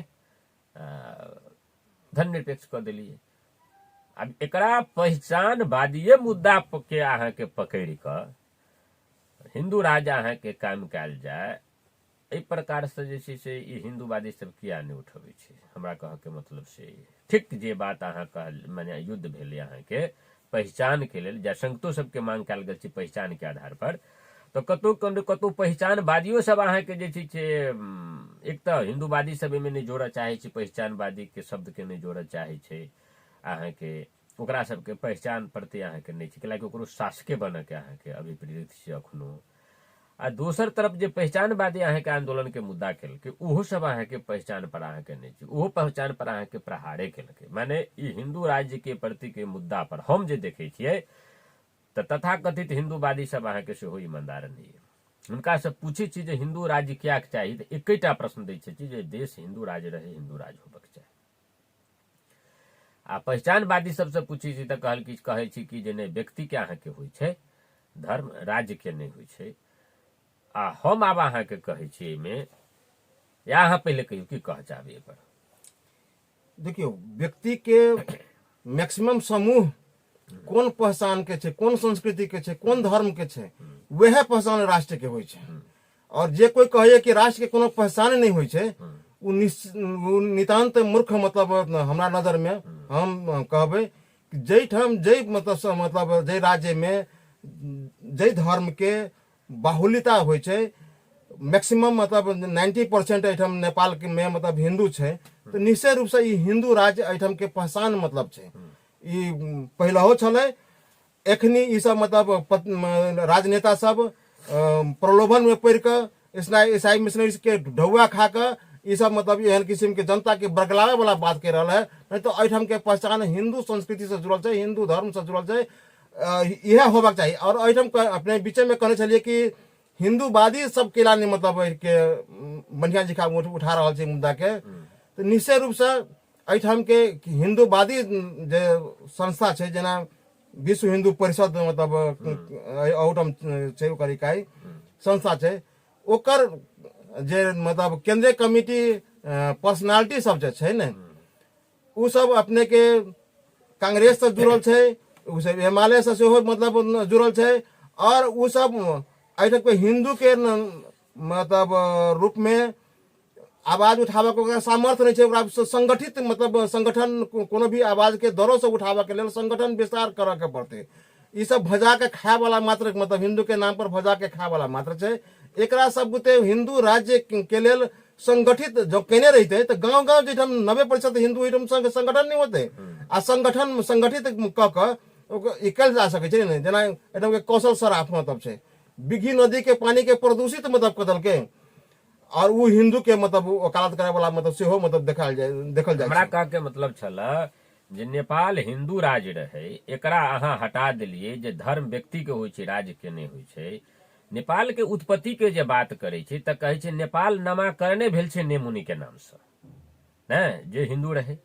धर्मनिरपेक्ष क देलिए। अब एकरा पहचानवादी मुद्दा के अहाँके पकड़ क हिंदू राज्य अहाँके काम कयल जाए एहि प्रकार से जे छै से ई हिंदूवादी सब किया नहीं उठबै छै हमरा कह के मतलब से ठीक जे बात अहाँ कहल माने युद्ध भेलै अहाँके पहचान के लेल जयशंकतो सबके मांग कयल गेल छै पहचान के आधार पर तो कतौ पहचानवादियों सब अहाँके जे छै से एक तो हिंदूवादी सब एहिमे नहीं जोड़ऽ चाहे छै पहचानवादी के शब्द के नहीं जोड़ऽ चाहे छै अहाँके ओकरा सबके पहचान प्रति अहाँके नहीं छै कैलाकि ओकरो शासके बनऽ के अहाँके अभिप्रेत छै अखनो। आ दोसर तरफ जे पहचानवादी अहाँके आंदोलन के मुद्दा केलकै ओहो सब अहाँके पहचान पर अहाँके नहीं छै ओहो पहचान पर अहाँके प्रहारे केलकै। माने ई हिंदू राज्य के प्रति के मुद्दा पर हम जे देखै छियै तऽ तथाकथित हिंदूवादी सब अहाँके सेहो ईमानदार नहीं है। हुनका से पूछे छी जे हिंदू राज्य क्या चाहिए तो एकेटा प्रश्न दै छै जे देश हिंदू राज्य रहे हिंदू राज्य होबक चाही। आ पहचानवादी सबसे पूछे छी तऽ कहै छी कि जे नहीं व्यक्ति के अहाँके होइ छै धर्म राज्य के नहीं होइ छै। आ हम आब अहाँके कहै छी एहिमे या अहाँ पहले कहियो की कह चाहबै एहि पर। देखियो व्यक्ति के मैक्सिमम समूह कौन पहचान के छै कौन संस्कृति के छै कौन धर्म के छै वह पहचान राष्ट्र के होइ छै। और जे कोई कहे कि राष्ट्र के कोनो पहचान नहीं होइ छै उ नितांत मूर्ख मतलब हमरा नजर में हम कहबै कि जै ठाम जै मतलब जै राज्य में जै धर्म के बाहुल्यता होइ छै मैक्सिमम मतलब 90% एठम नेपाल के में मतलब हिंदू छै तो निश्चय रूप से ई हिंदू राज्य एठम के पहचान मतलब छै। ई पहलहो छलै एखनी ई सब मतलब राजनेता सब प्रलोभन में पड़ के ईसाई मिशनरी के ढौआ खा कर ये सब मतलब एहन किस्म के जनता के बरगलावे वाला बात कर रहा है। नहीं तो एहिठाम के पहचान हिंदू संस्कृति से जुड़ल है, हिंदू धर्म से जुड़ल है, यह होबाक चाहिए। और एहिठाम अपने बीचे में कहने चलिए कि हिंदूवादी सब केला नहीं मतलब के बढ़िया जिका उठा रहा है मुद्दा के, तो निश्चय रूप से एहिठाम के हिंदूवादी जे संस्था है जेना विश्व हिंदू परिषद मतलब ओटम छै ओकर इकाई संस्था है, ओकर जे मतलब केंद्रीय कमिटी पर्सनालिटी सब जे छै ने उ सब अपने के कांग्रेस से जुड़ल है, उ सब हिमालय से सेहो मतलब जुड़ल है। और उ सब एहिठाम के हिंदू के मतलब रूप में आवाज उठावे के सामर्थ्य नहीं है, ओकरा संगठित मतलब संगठन कोनो भी आवाज के दरों से उठावे के लेल संगठन विस्तार करे के पड़ते। ये सब भजा के खाए वाला मात्र मतलब हिंदू के नाम पर भजा के खाए वाला मात्र है। एकरा सब बुते हिंदू राज्य के लेल संगठित जो केने रहते तो गांव गांव जैठम 90% हिंदू एठम संगठन नहीं होते आ संगठन संगठित क इकल जा सके छै ने। जेना एठम के कौशल सराफ मतलब छै बिघी नदी के पानी के प्रदूषित मतलब कदल के और वो हिंदू के मतलब वकालत करे वाला मतलब सेहो मतलब देखल जाय। हमरा कह के मतलब छला जे नेपाल हिंदू राज्य रहे, एकरा अहाँ हटा देलिए जे धर्म व्यक्ति के होय छै, राज्य के नहीं होय छै। नेपाल के उत्पत्ति के जे बात करे छै त कहे छै नेपाल नामाकरणे भेल छै नेमुनी के नाम से, ने जे हिंदू रहे।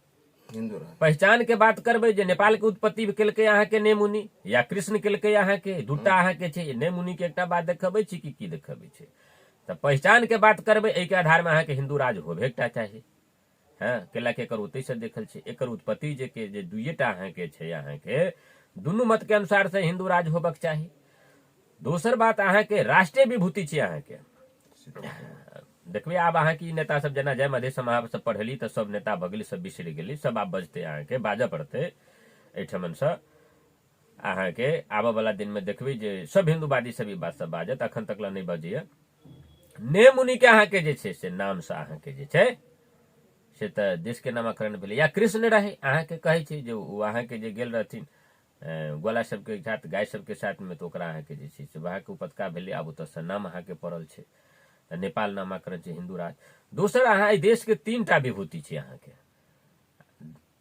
पहचान के बात करबे जे नेपाल के उत्पत्ति केलकै अहाँ के नेमुनी या कृष्ण केलकै अहाँ के, दूटा अहाँ के छै। नेमुनी के एकटा बात देखबै छी कि देखबै छै, त पहचान के बात करबे एहि के आधार में अहाँ के हिंदू राज्य होबे एकटा चाही। हाँ कैला के एकर ओतै से देखल छै, एकर उत्पत्ति जे के जे दुइटा अहाँ के छै, अहाँ के दुनू मत के अनुसार से हिंदू राज्य होबक चाही। दोसर बात अहाँ के राष्ट्रीय विभूति छै अहाँ के। देखबे आब अहाँ की नेता सब जेना जय मधेश समाज सब पढ़ली तो सब नेता भगली, सब बिसरि गेली, सब आब बजते अहाँ के बाजऽ पड़ते एहिठमन से। अहाँ के आबऽ वाला दिन में देखबे जे सब हिंदूवादी सब ई बात सब बाजत, अखन तक नहीं बजैया। नेमुनी के अहाँ के जे छै से नाम से अहाँ के जे छै से त देश के नामकरण भेलै। या कृष्ण रहे अहाँ के कहे छै जे अहाँ के जे गेल रहथिन गोला सबके साथ, गाय सबके साथ में, तो ओकरा अहाँ के जे छै से वहाँ के उपत्यका भेलै। आब ओतऽ से नाम अहाँ के पड़ल छै, नेपाल नामाकरण छै हिंदू राज्य। दोसर अहाँ एहि देश के 3टा विभूति छै अहाँ के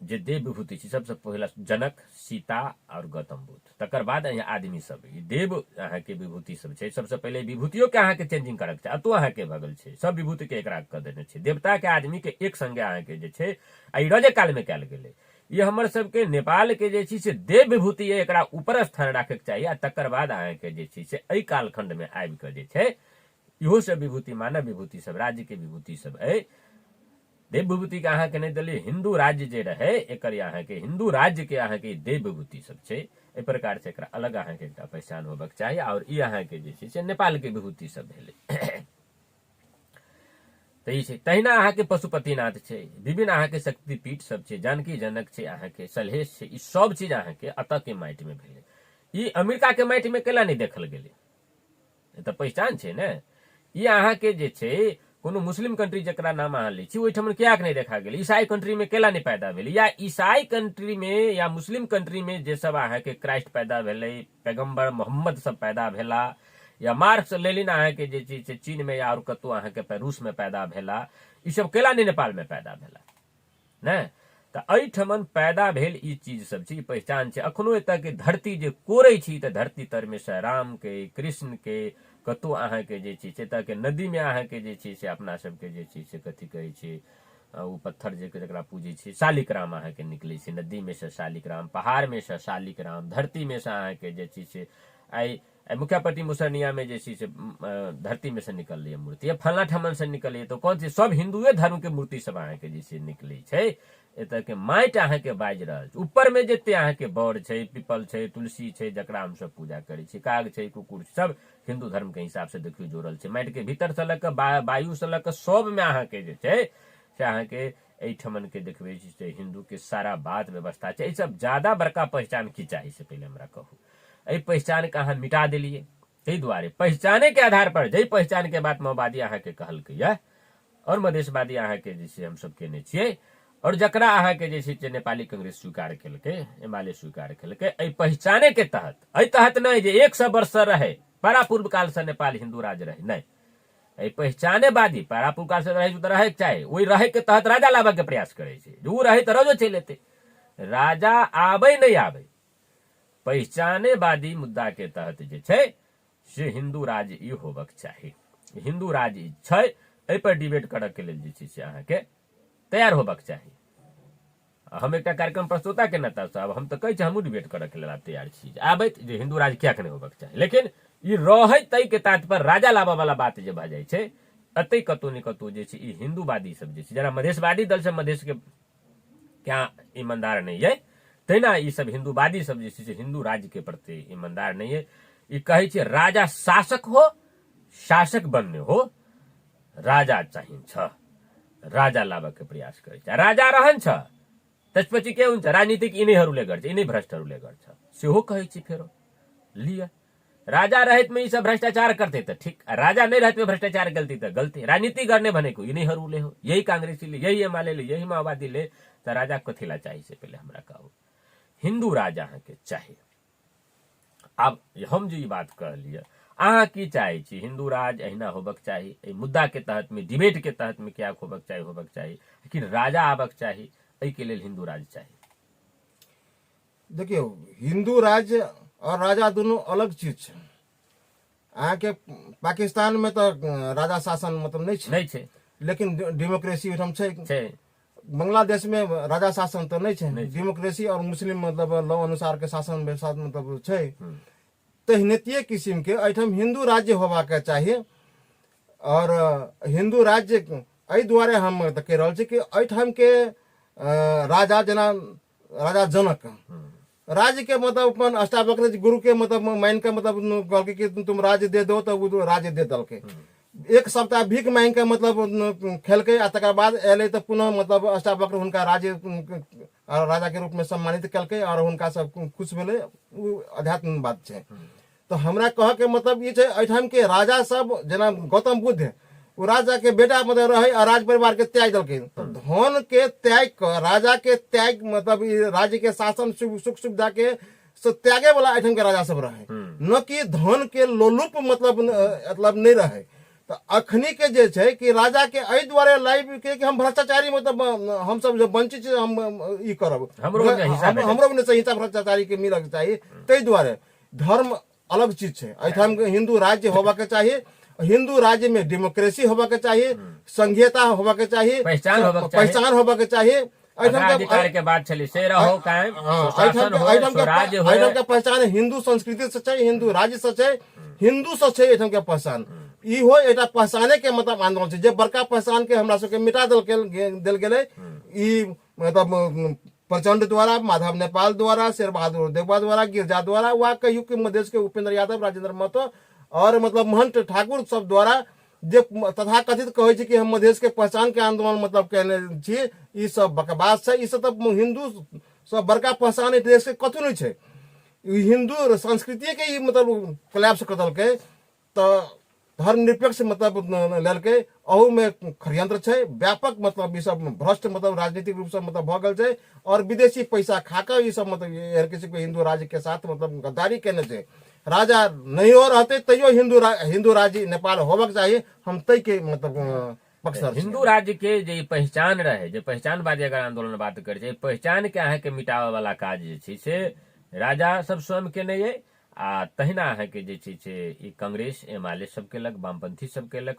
जे देव विभूति छै। सबसे पहला जनक, सीता और गौतम बुद्ध, तकर बाद यहाँ आदमी सब देव अहाँ के विभूति सब छै। सबसे पहले विभूतियों के अहाँ के चेंजिंग करक छै, अतो अहाँ के भगल छै, सब विभूति के एकरा कर देने छै। देवता के आदमी के एक संगे अहाँ के जे छै आई रजे काल में कयल गेलै। ये हमर सबके नेपाल के जे छै से देव विभूति है, एकरा ऊपर स्थान राखे के चाहिए। तकर बाद अहाँ के जे छै से एहि कालखंड में आबि के जे छै इहो सब विभूति, मानव विभूति सब, राज्य के विभूति सब है। देव विभूति के अहाँ के नहीं दिल्ली हिंदू राज्य जे रहे एकर अहाँ के हिंदू राज्य के अहाँ के देव विभूति सब छै। एहि प्रकार से एकरा अलग अहाँ के एकटा पहचान होबक चाहिए। और ई अहाँ के जे छै से नेपाल के विभूति सब भेलै। त ई छै। तहिना अहाँ के पशुपतिनाथ छै, विभिन्न अहाँ के शक्तिपीठ सब छै, जानकी जनक छै, अहाँ के सलहेश छै। ई सब चीज अहाँ के अतः के माटि में भेलै। ई अमेरिका के माटि में केला नहीं देखल गेलै, त पहचान छै ने। ये अहाँ के जे छै कोनो मुस्लिम कंट्री जकरा नाम अहाँ लै छी ओहिठाम कियाक नहीं देखा गेल, ईसाई कंट्री में केला नहीं पैदा भेलै। या ईसाई कंट्री में या मुस्लिम कंट्री में जे सब अहाँ के क्राइस्ट पैदा भेलै, पैगम्बर मोहम्मद सब पैदा भेला, या मार्क्स लेनिन अहाँ के जे छै से चीन में या और कतौ अहाँ के रूस में पैदा भेला, ई सब केला नहीं नेपाल में पैदा भेला ने। त एहिठमन पैदा भेल ई चीज सब छै, पहचान छै। अखनो एतऽ के धरती जे कोरै छी त धरती तर में से राम के, कृष्ण के, कतौ अहाँ के जे छै से के नदी में अहाँ के जे छै से अपना सबके जे छै से कथी कहै छै ओ पत्थर जकरा पूजै छै शालिग्राम अहाँ के निकलै छै। नदी में से शालिग्राम, पहाड़ में से शालिग्राम, धरती में से अहाँ के जे छै से आई मुखियापट्टी मुसरनिया में जे छै से धरती में से निकल है मूर्ति, या फलना ठमन से निकल है। तो कौन सी सब हिंदुए धर्म के मूर्ति सब अहाँ के जे छै निकलै छै। एतऽ के माटि अहाँ के बाजि रहल छै। ऊपर में जते अहाँ के बड़ छै, पीपल छै, तुलसी छै, जकरा हम सब पूजा करै छी, काग छै, कुकुर, सब हिंदू धर्म के हिसाब से देखियो जोड़ल छै। माटि के भीतर से लग वायु से लग सब में अहाँ के जे छै से अहाँ के एहिठमन के देखबे से हिंदू के सारा बात व्यवस्था छै। ई सब ज्यादा बड़का पहचान की चाही से पहले हमरा कहू। एहि पहचान के अहाँ मिटा देलिए, ताहि दुआरे पहचाने के आधार पर जै पहचान के बात माओवादी अहाँ के कहलकै या और मधेशवादी अहाँ के जे छै हम सब केने छियै, और जकरा अहाँ के जे छै से नेपाली कांग्रेस स्वीकार केलकै, एमाले स्वीकार केलकै। एहि पहचाने के तहत, एहि तहत नहीं जे 100 वर्ष से रहे, बड़ा पूर्व काल से नेपाल हिंदू राज्य रहे, नहीं। पहचानेबादी पारा पुकार से रहे तो रहे चाहे वही रहे के तहत राजा लाबा के प्रयास करे छे जो रहे तो रजो चल लेते राजा आबे नहीं आबे पहचानेबादी मुद्दा के तहत जे छे से हिंदू राज्य ई होबक चाही हिंदू राज्य छै एहि पर डिबेट करऽ के लेल जे छै से अहाँके तैयार होबक चाही हम एक कार्यक्रम प्रस्तुता के नेता साहब हम तो कहै छी हमहूँ डिबेट करऽ के लेल आब तैयार छी आबैत जे हिंदू राज्य किया के नहि होबक चाही लेकिन ई रहै तै के तात्पर्य राजा लाबऽ वाला बात जे भऽ जाइ छै अतै कतौ ने कतौ जे छै ई हिंदूवादी सब जे छै जरा मधेशवादी दल से मधेश के क्या ईमानदार नहीं है तहिना ई सब हिंदूवादी सब जे छै से हिंदू राज्य के प्रति ईमानदार नहीं है ई कहै छै राजा शासक हो शासक बन्ने हो राजा चाहिन्छ राजा लाबके प्रयास करै छ राजा रहन्छ त्यसपछि के हुन्छ राजनीतिक यिनीहरूले गर्छ यिनै भ्रष्टहरूले गर्छ सेहो कहै छी फेरो लिया राजा रहित में ई सब भ्रष्टाचार करते त ठीक राजा नहीं रहत में भ्रष्टाचार गलती त गलती राजनीति गर्ने भनेको यिनीहरूले हो यही कांग्रेसीले यही एमाले यही माओवादीले त राजा कथिला चाहिए से पहले हमरा कहू हिंदू राजा अहाँके चाहिए अब हम जो ई बात कहलिए अहाँ की चाहे छी हिंदू राज अहिना होबक चाही एहि मुद्दा के तहत में डिबेट के तहत में क्या होबक चाही कि राजा आबक चाही एहि के लेल हिंदू राज चाही देखियो हिंदू राज्य और राजा दोनों अलग चीज है अहाँ के पाकिस्तान में तो राजा शासन मतलब नहीं छे लेकिन डेमोक्रेसी ओहिठाम छै बांग्लादेश में राजा शासन तो नहीं छे डेमोक्रेसी और मुस्लिम मतलब लॉ अनुसार के शासन व्यवस्था मतलब छै तहिनेतिये किस्म के एहिठाम हिंदू राज्य होबाक चाहिए और हिंदू राज्य एहि दुआरे हम कहि रहल छी कि एहिठाम के राजा जना राजा जनक राज्य के मतलब अपन अष्टावक्र गुरु के मतलब मान के मतलब कहलकै कि तुम राज्य दे दो तो वो राज्य दे दलकै एक सप्ताह भीख मांग के मतलब खेलकै आ तकर बाद एलै तो पुनः मतलब अष्टावक्र हुनका राज्य राजा के रूप में सम्मानित कलकै और हुनका सब खुश भेलै अध्यात्म बात छै तो हमरा कह के मतलब ये एहिठाम के राजा सब जना गौतम बुद्ध वो राजा के बेटा मतलब रहे और राज परिवार के त्याग दलकै तो धन के त्याग राजा के त्याग मतलब राज्य के शासन सुख सुविधा के त्यागे वाला एहिठाम के राजा सब रहे न कि धन के लोलुप मतलब नहीं रहे तो अखनी के जे छै कि राजा के एहि दुआरे लाइव के कि हम भ्रष्टाचारी मतलब हम सब जो वंचित हम ई करब हमरो ने सही हिसाब भ्रष्टाचारी के मिलक चाहिए तै दुआरे धर्म अलग चीज छै एहिठाम के हिंदू राज्य होबा के चाहिए हिंदू राज्य में डेमोक्रेसी होबा के चाहिए संघीयता होबा के चाहिए पहचान होबा के चाहिए अधिकार के बात चली से रहो कायम शासन हो स्वराज्य हो एहिठाम के पहचान हिंदू संस्कृति से छै हिंदू राज्य से छै हिंदू से छै एहिठाम के पहचान ई हो एटा पहचाने के मतलब आंदोलन छै जे बड़का पहचान के हमरा सबके मिटा देल गेलै ई मतलब प्रचंड द्वारा माधव नेपाल द्वारा शेर बहादुर देवबा द्वारा गिरजा द्वारा वहाँ के युग के मधेश के उपेंद्र यादव राजेंद्र महतो और मतलब महंत ठाकुर सब द्वारा जे तथा कथित कहे छै कि हम मधेश के पहचान के आंदोलन मतलब कहने छी ई सब बकवास छै ई सब तो हिंदू सब बड़का पहचान देश के कतौ नहीं छै हिंदू संस्कृति के मतलब कोलैप्स कर देलकै तो धर्मनिरपेक्ष मतलब लेलकै अहू में षड्यंत्र छै व्यापक मतलब ई सब भ्रष्ट मतलब राजनीतिक रूप से मतलब भ गेल छै और विदेशी पैसा खाकर ई सब मतलब हर किसी को हिंदू राज्य के साथ मतलब गद्दारी केने छै राजा नहीं हो रहते तैयो हिंदू राज्य नेपाल होबक चाहिए हम तै के मतलब पक्षधर हिंदू राज्य के जे पहचान रहे जे पहचानवादी अगर आंदोलन बात करे छै पहचान के अहाँ के मिटावे वाला काज जे छै से राजा सब स्वयं के नहीं है आ तहिना अहाँ के जे छै से ई कांग्रेस एमाले सब केलक वामपंथी सब केलक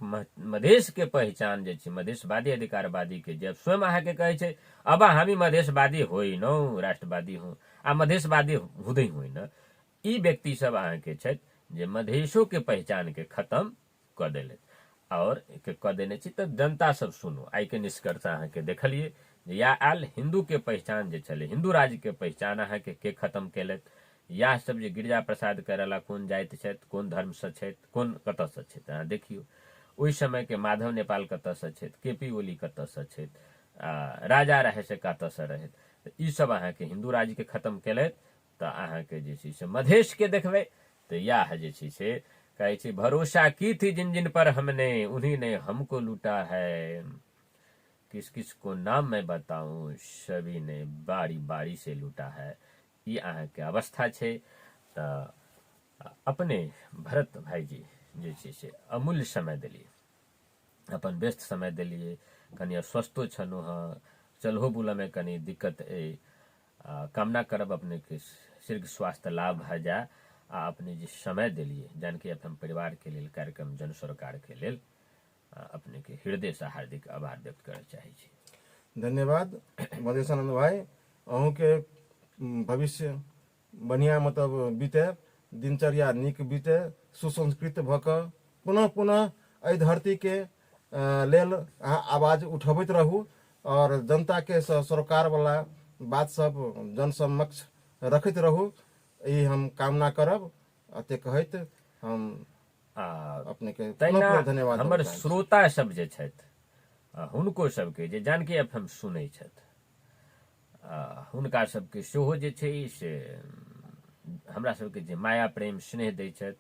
मधेश के पहचान जे छै मधेशवादी अधिकारवादी के जब स्वयं अहाँ के कहे छै अब हामी मधेशवादी होइनौ राष्ट्रवादी हूँ आ मधेशवादी हुँदै होइन ई व्यक्ति सब अहाँ के छै जे मधेशो के पहचान के खत्म क देले और क देने छी तो जनता सब सुनू आई के निष्कर्ष अहाँ के देखलिए या आल हिंदू के पहचान जे छले हिंदू राज्य के पहचान अहाँ के खत्म केलक या सब जे गिरिजा प्रसाद करेला कोन जाति छथि कोन धर्म से छथि कोन कतऽ से छथि अहाँ देखियो ओहि समय के माधव नेपाल कतऽ से छथि केपी ओली कतऽ से छथि राजा रहे से कतऽ से रहथि ई सब अहाँ के हिंदू राज्य के खत्म केलथि तो अहाँ के जे छै से मधेश के देखबै तो यह जे छै से कहे छै भरोसा की थी जिन जिन पर हमने उन्हीं ने हमको लूटा है किस किस को नाम मैं बताऊं सभी ने बारी बारी से लूटा है ई अहाँ के अवस्था छै तो अपने भरत भाईजी जे छै से अमूल्य समय दिलिए अपन व्यस्त समय दिलिए, कनी अस्वस्थो छनु हाँ, चलहो बुला में कनी दिक्कत ए। कामना करब अपने के शीघ्र स्वास्थ्य लाभ भऽ जाए। आ अपने जे समय दिलिए जानकी एफएम परिवार के लेल, कार्यक्रम जन सरोकार के लेल, अपने के हृदय से हार्दिक आभार व्यक्त करय चाहे छी। धन्यवाद मधेशानंद भाई। अहूँ के भविष्य बढ़िया मतलब बीते, दिनचर्या नीक बीते, सुसंस्कृत भऽ कऽ पुनः पुनः एहि धरती के लेल अहाँ आवाज उठबैत रहू और जनता के सरोकार वाला बात सब जन समक्ष रखैत रहू, ई हम कामना करब। अते कहैत हम अपने के पुनः धन्यवाद। हमर श्रोता सब जे छथि हुनको सबके जे जानकी एफएम सुनै छथि, हुनका सबके सेहो जे छै से हमरा सबके जे माया प्रेम स्नेह दै छथि,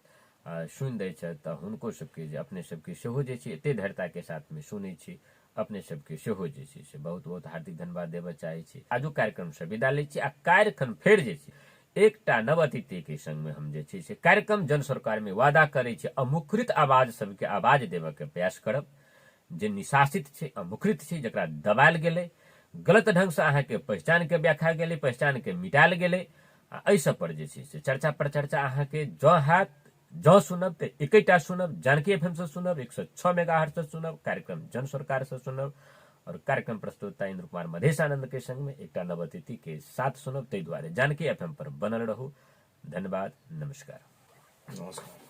सुनि दै छथि, तऽ हुनको सबके जे अपने सबके सेहो जे छै एते धैर्यता के साथ में सुनै छी, अपने सबके सेहो जे छै से बहुत बहुत हार्दिक धन्यवाद देबऽ चाहै छी। आजू कार्यक्रम से विदा लै छी। आ कार्यक्रम फेर जे छै एकटा नव अतिथि के संग में हम जे छै से कार्यक्रम जन सरकार में वादा करै छी अमुखरित आवाज सबके आवाज देबऽ के प्रयास करब, जे निशासित छै, अमुखरित छै, जकरा दबायल गेलै, गलत ढंग से अहाँ के पहचान के व्याख्या गेलै, पहचान के मिटायल गेलै। एहि सब पर जे छै से चर्चा पर चर्चा अहाँ के जँ हैत, जँ सुनब तऽ एकेटा सुनब, जानकी एफएम से सुनब, 106 मेगाहर्ट्ज से सुनब, कार्यक्रम जन सरकार से सुनब। और कार्यक्रम प्रस्तुता इंद्र कुमार मधेशानंद के संग में एकटा नव अतिथि के साथ सुनब। ताहि दुआरे जानकी एफएम पर बनल रहू। धन्यवाद, नमस्कार। नमस्कार।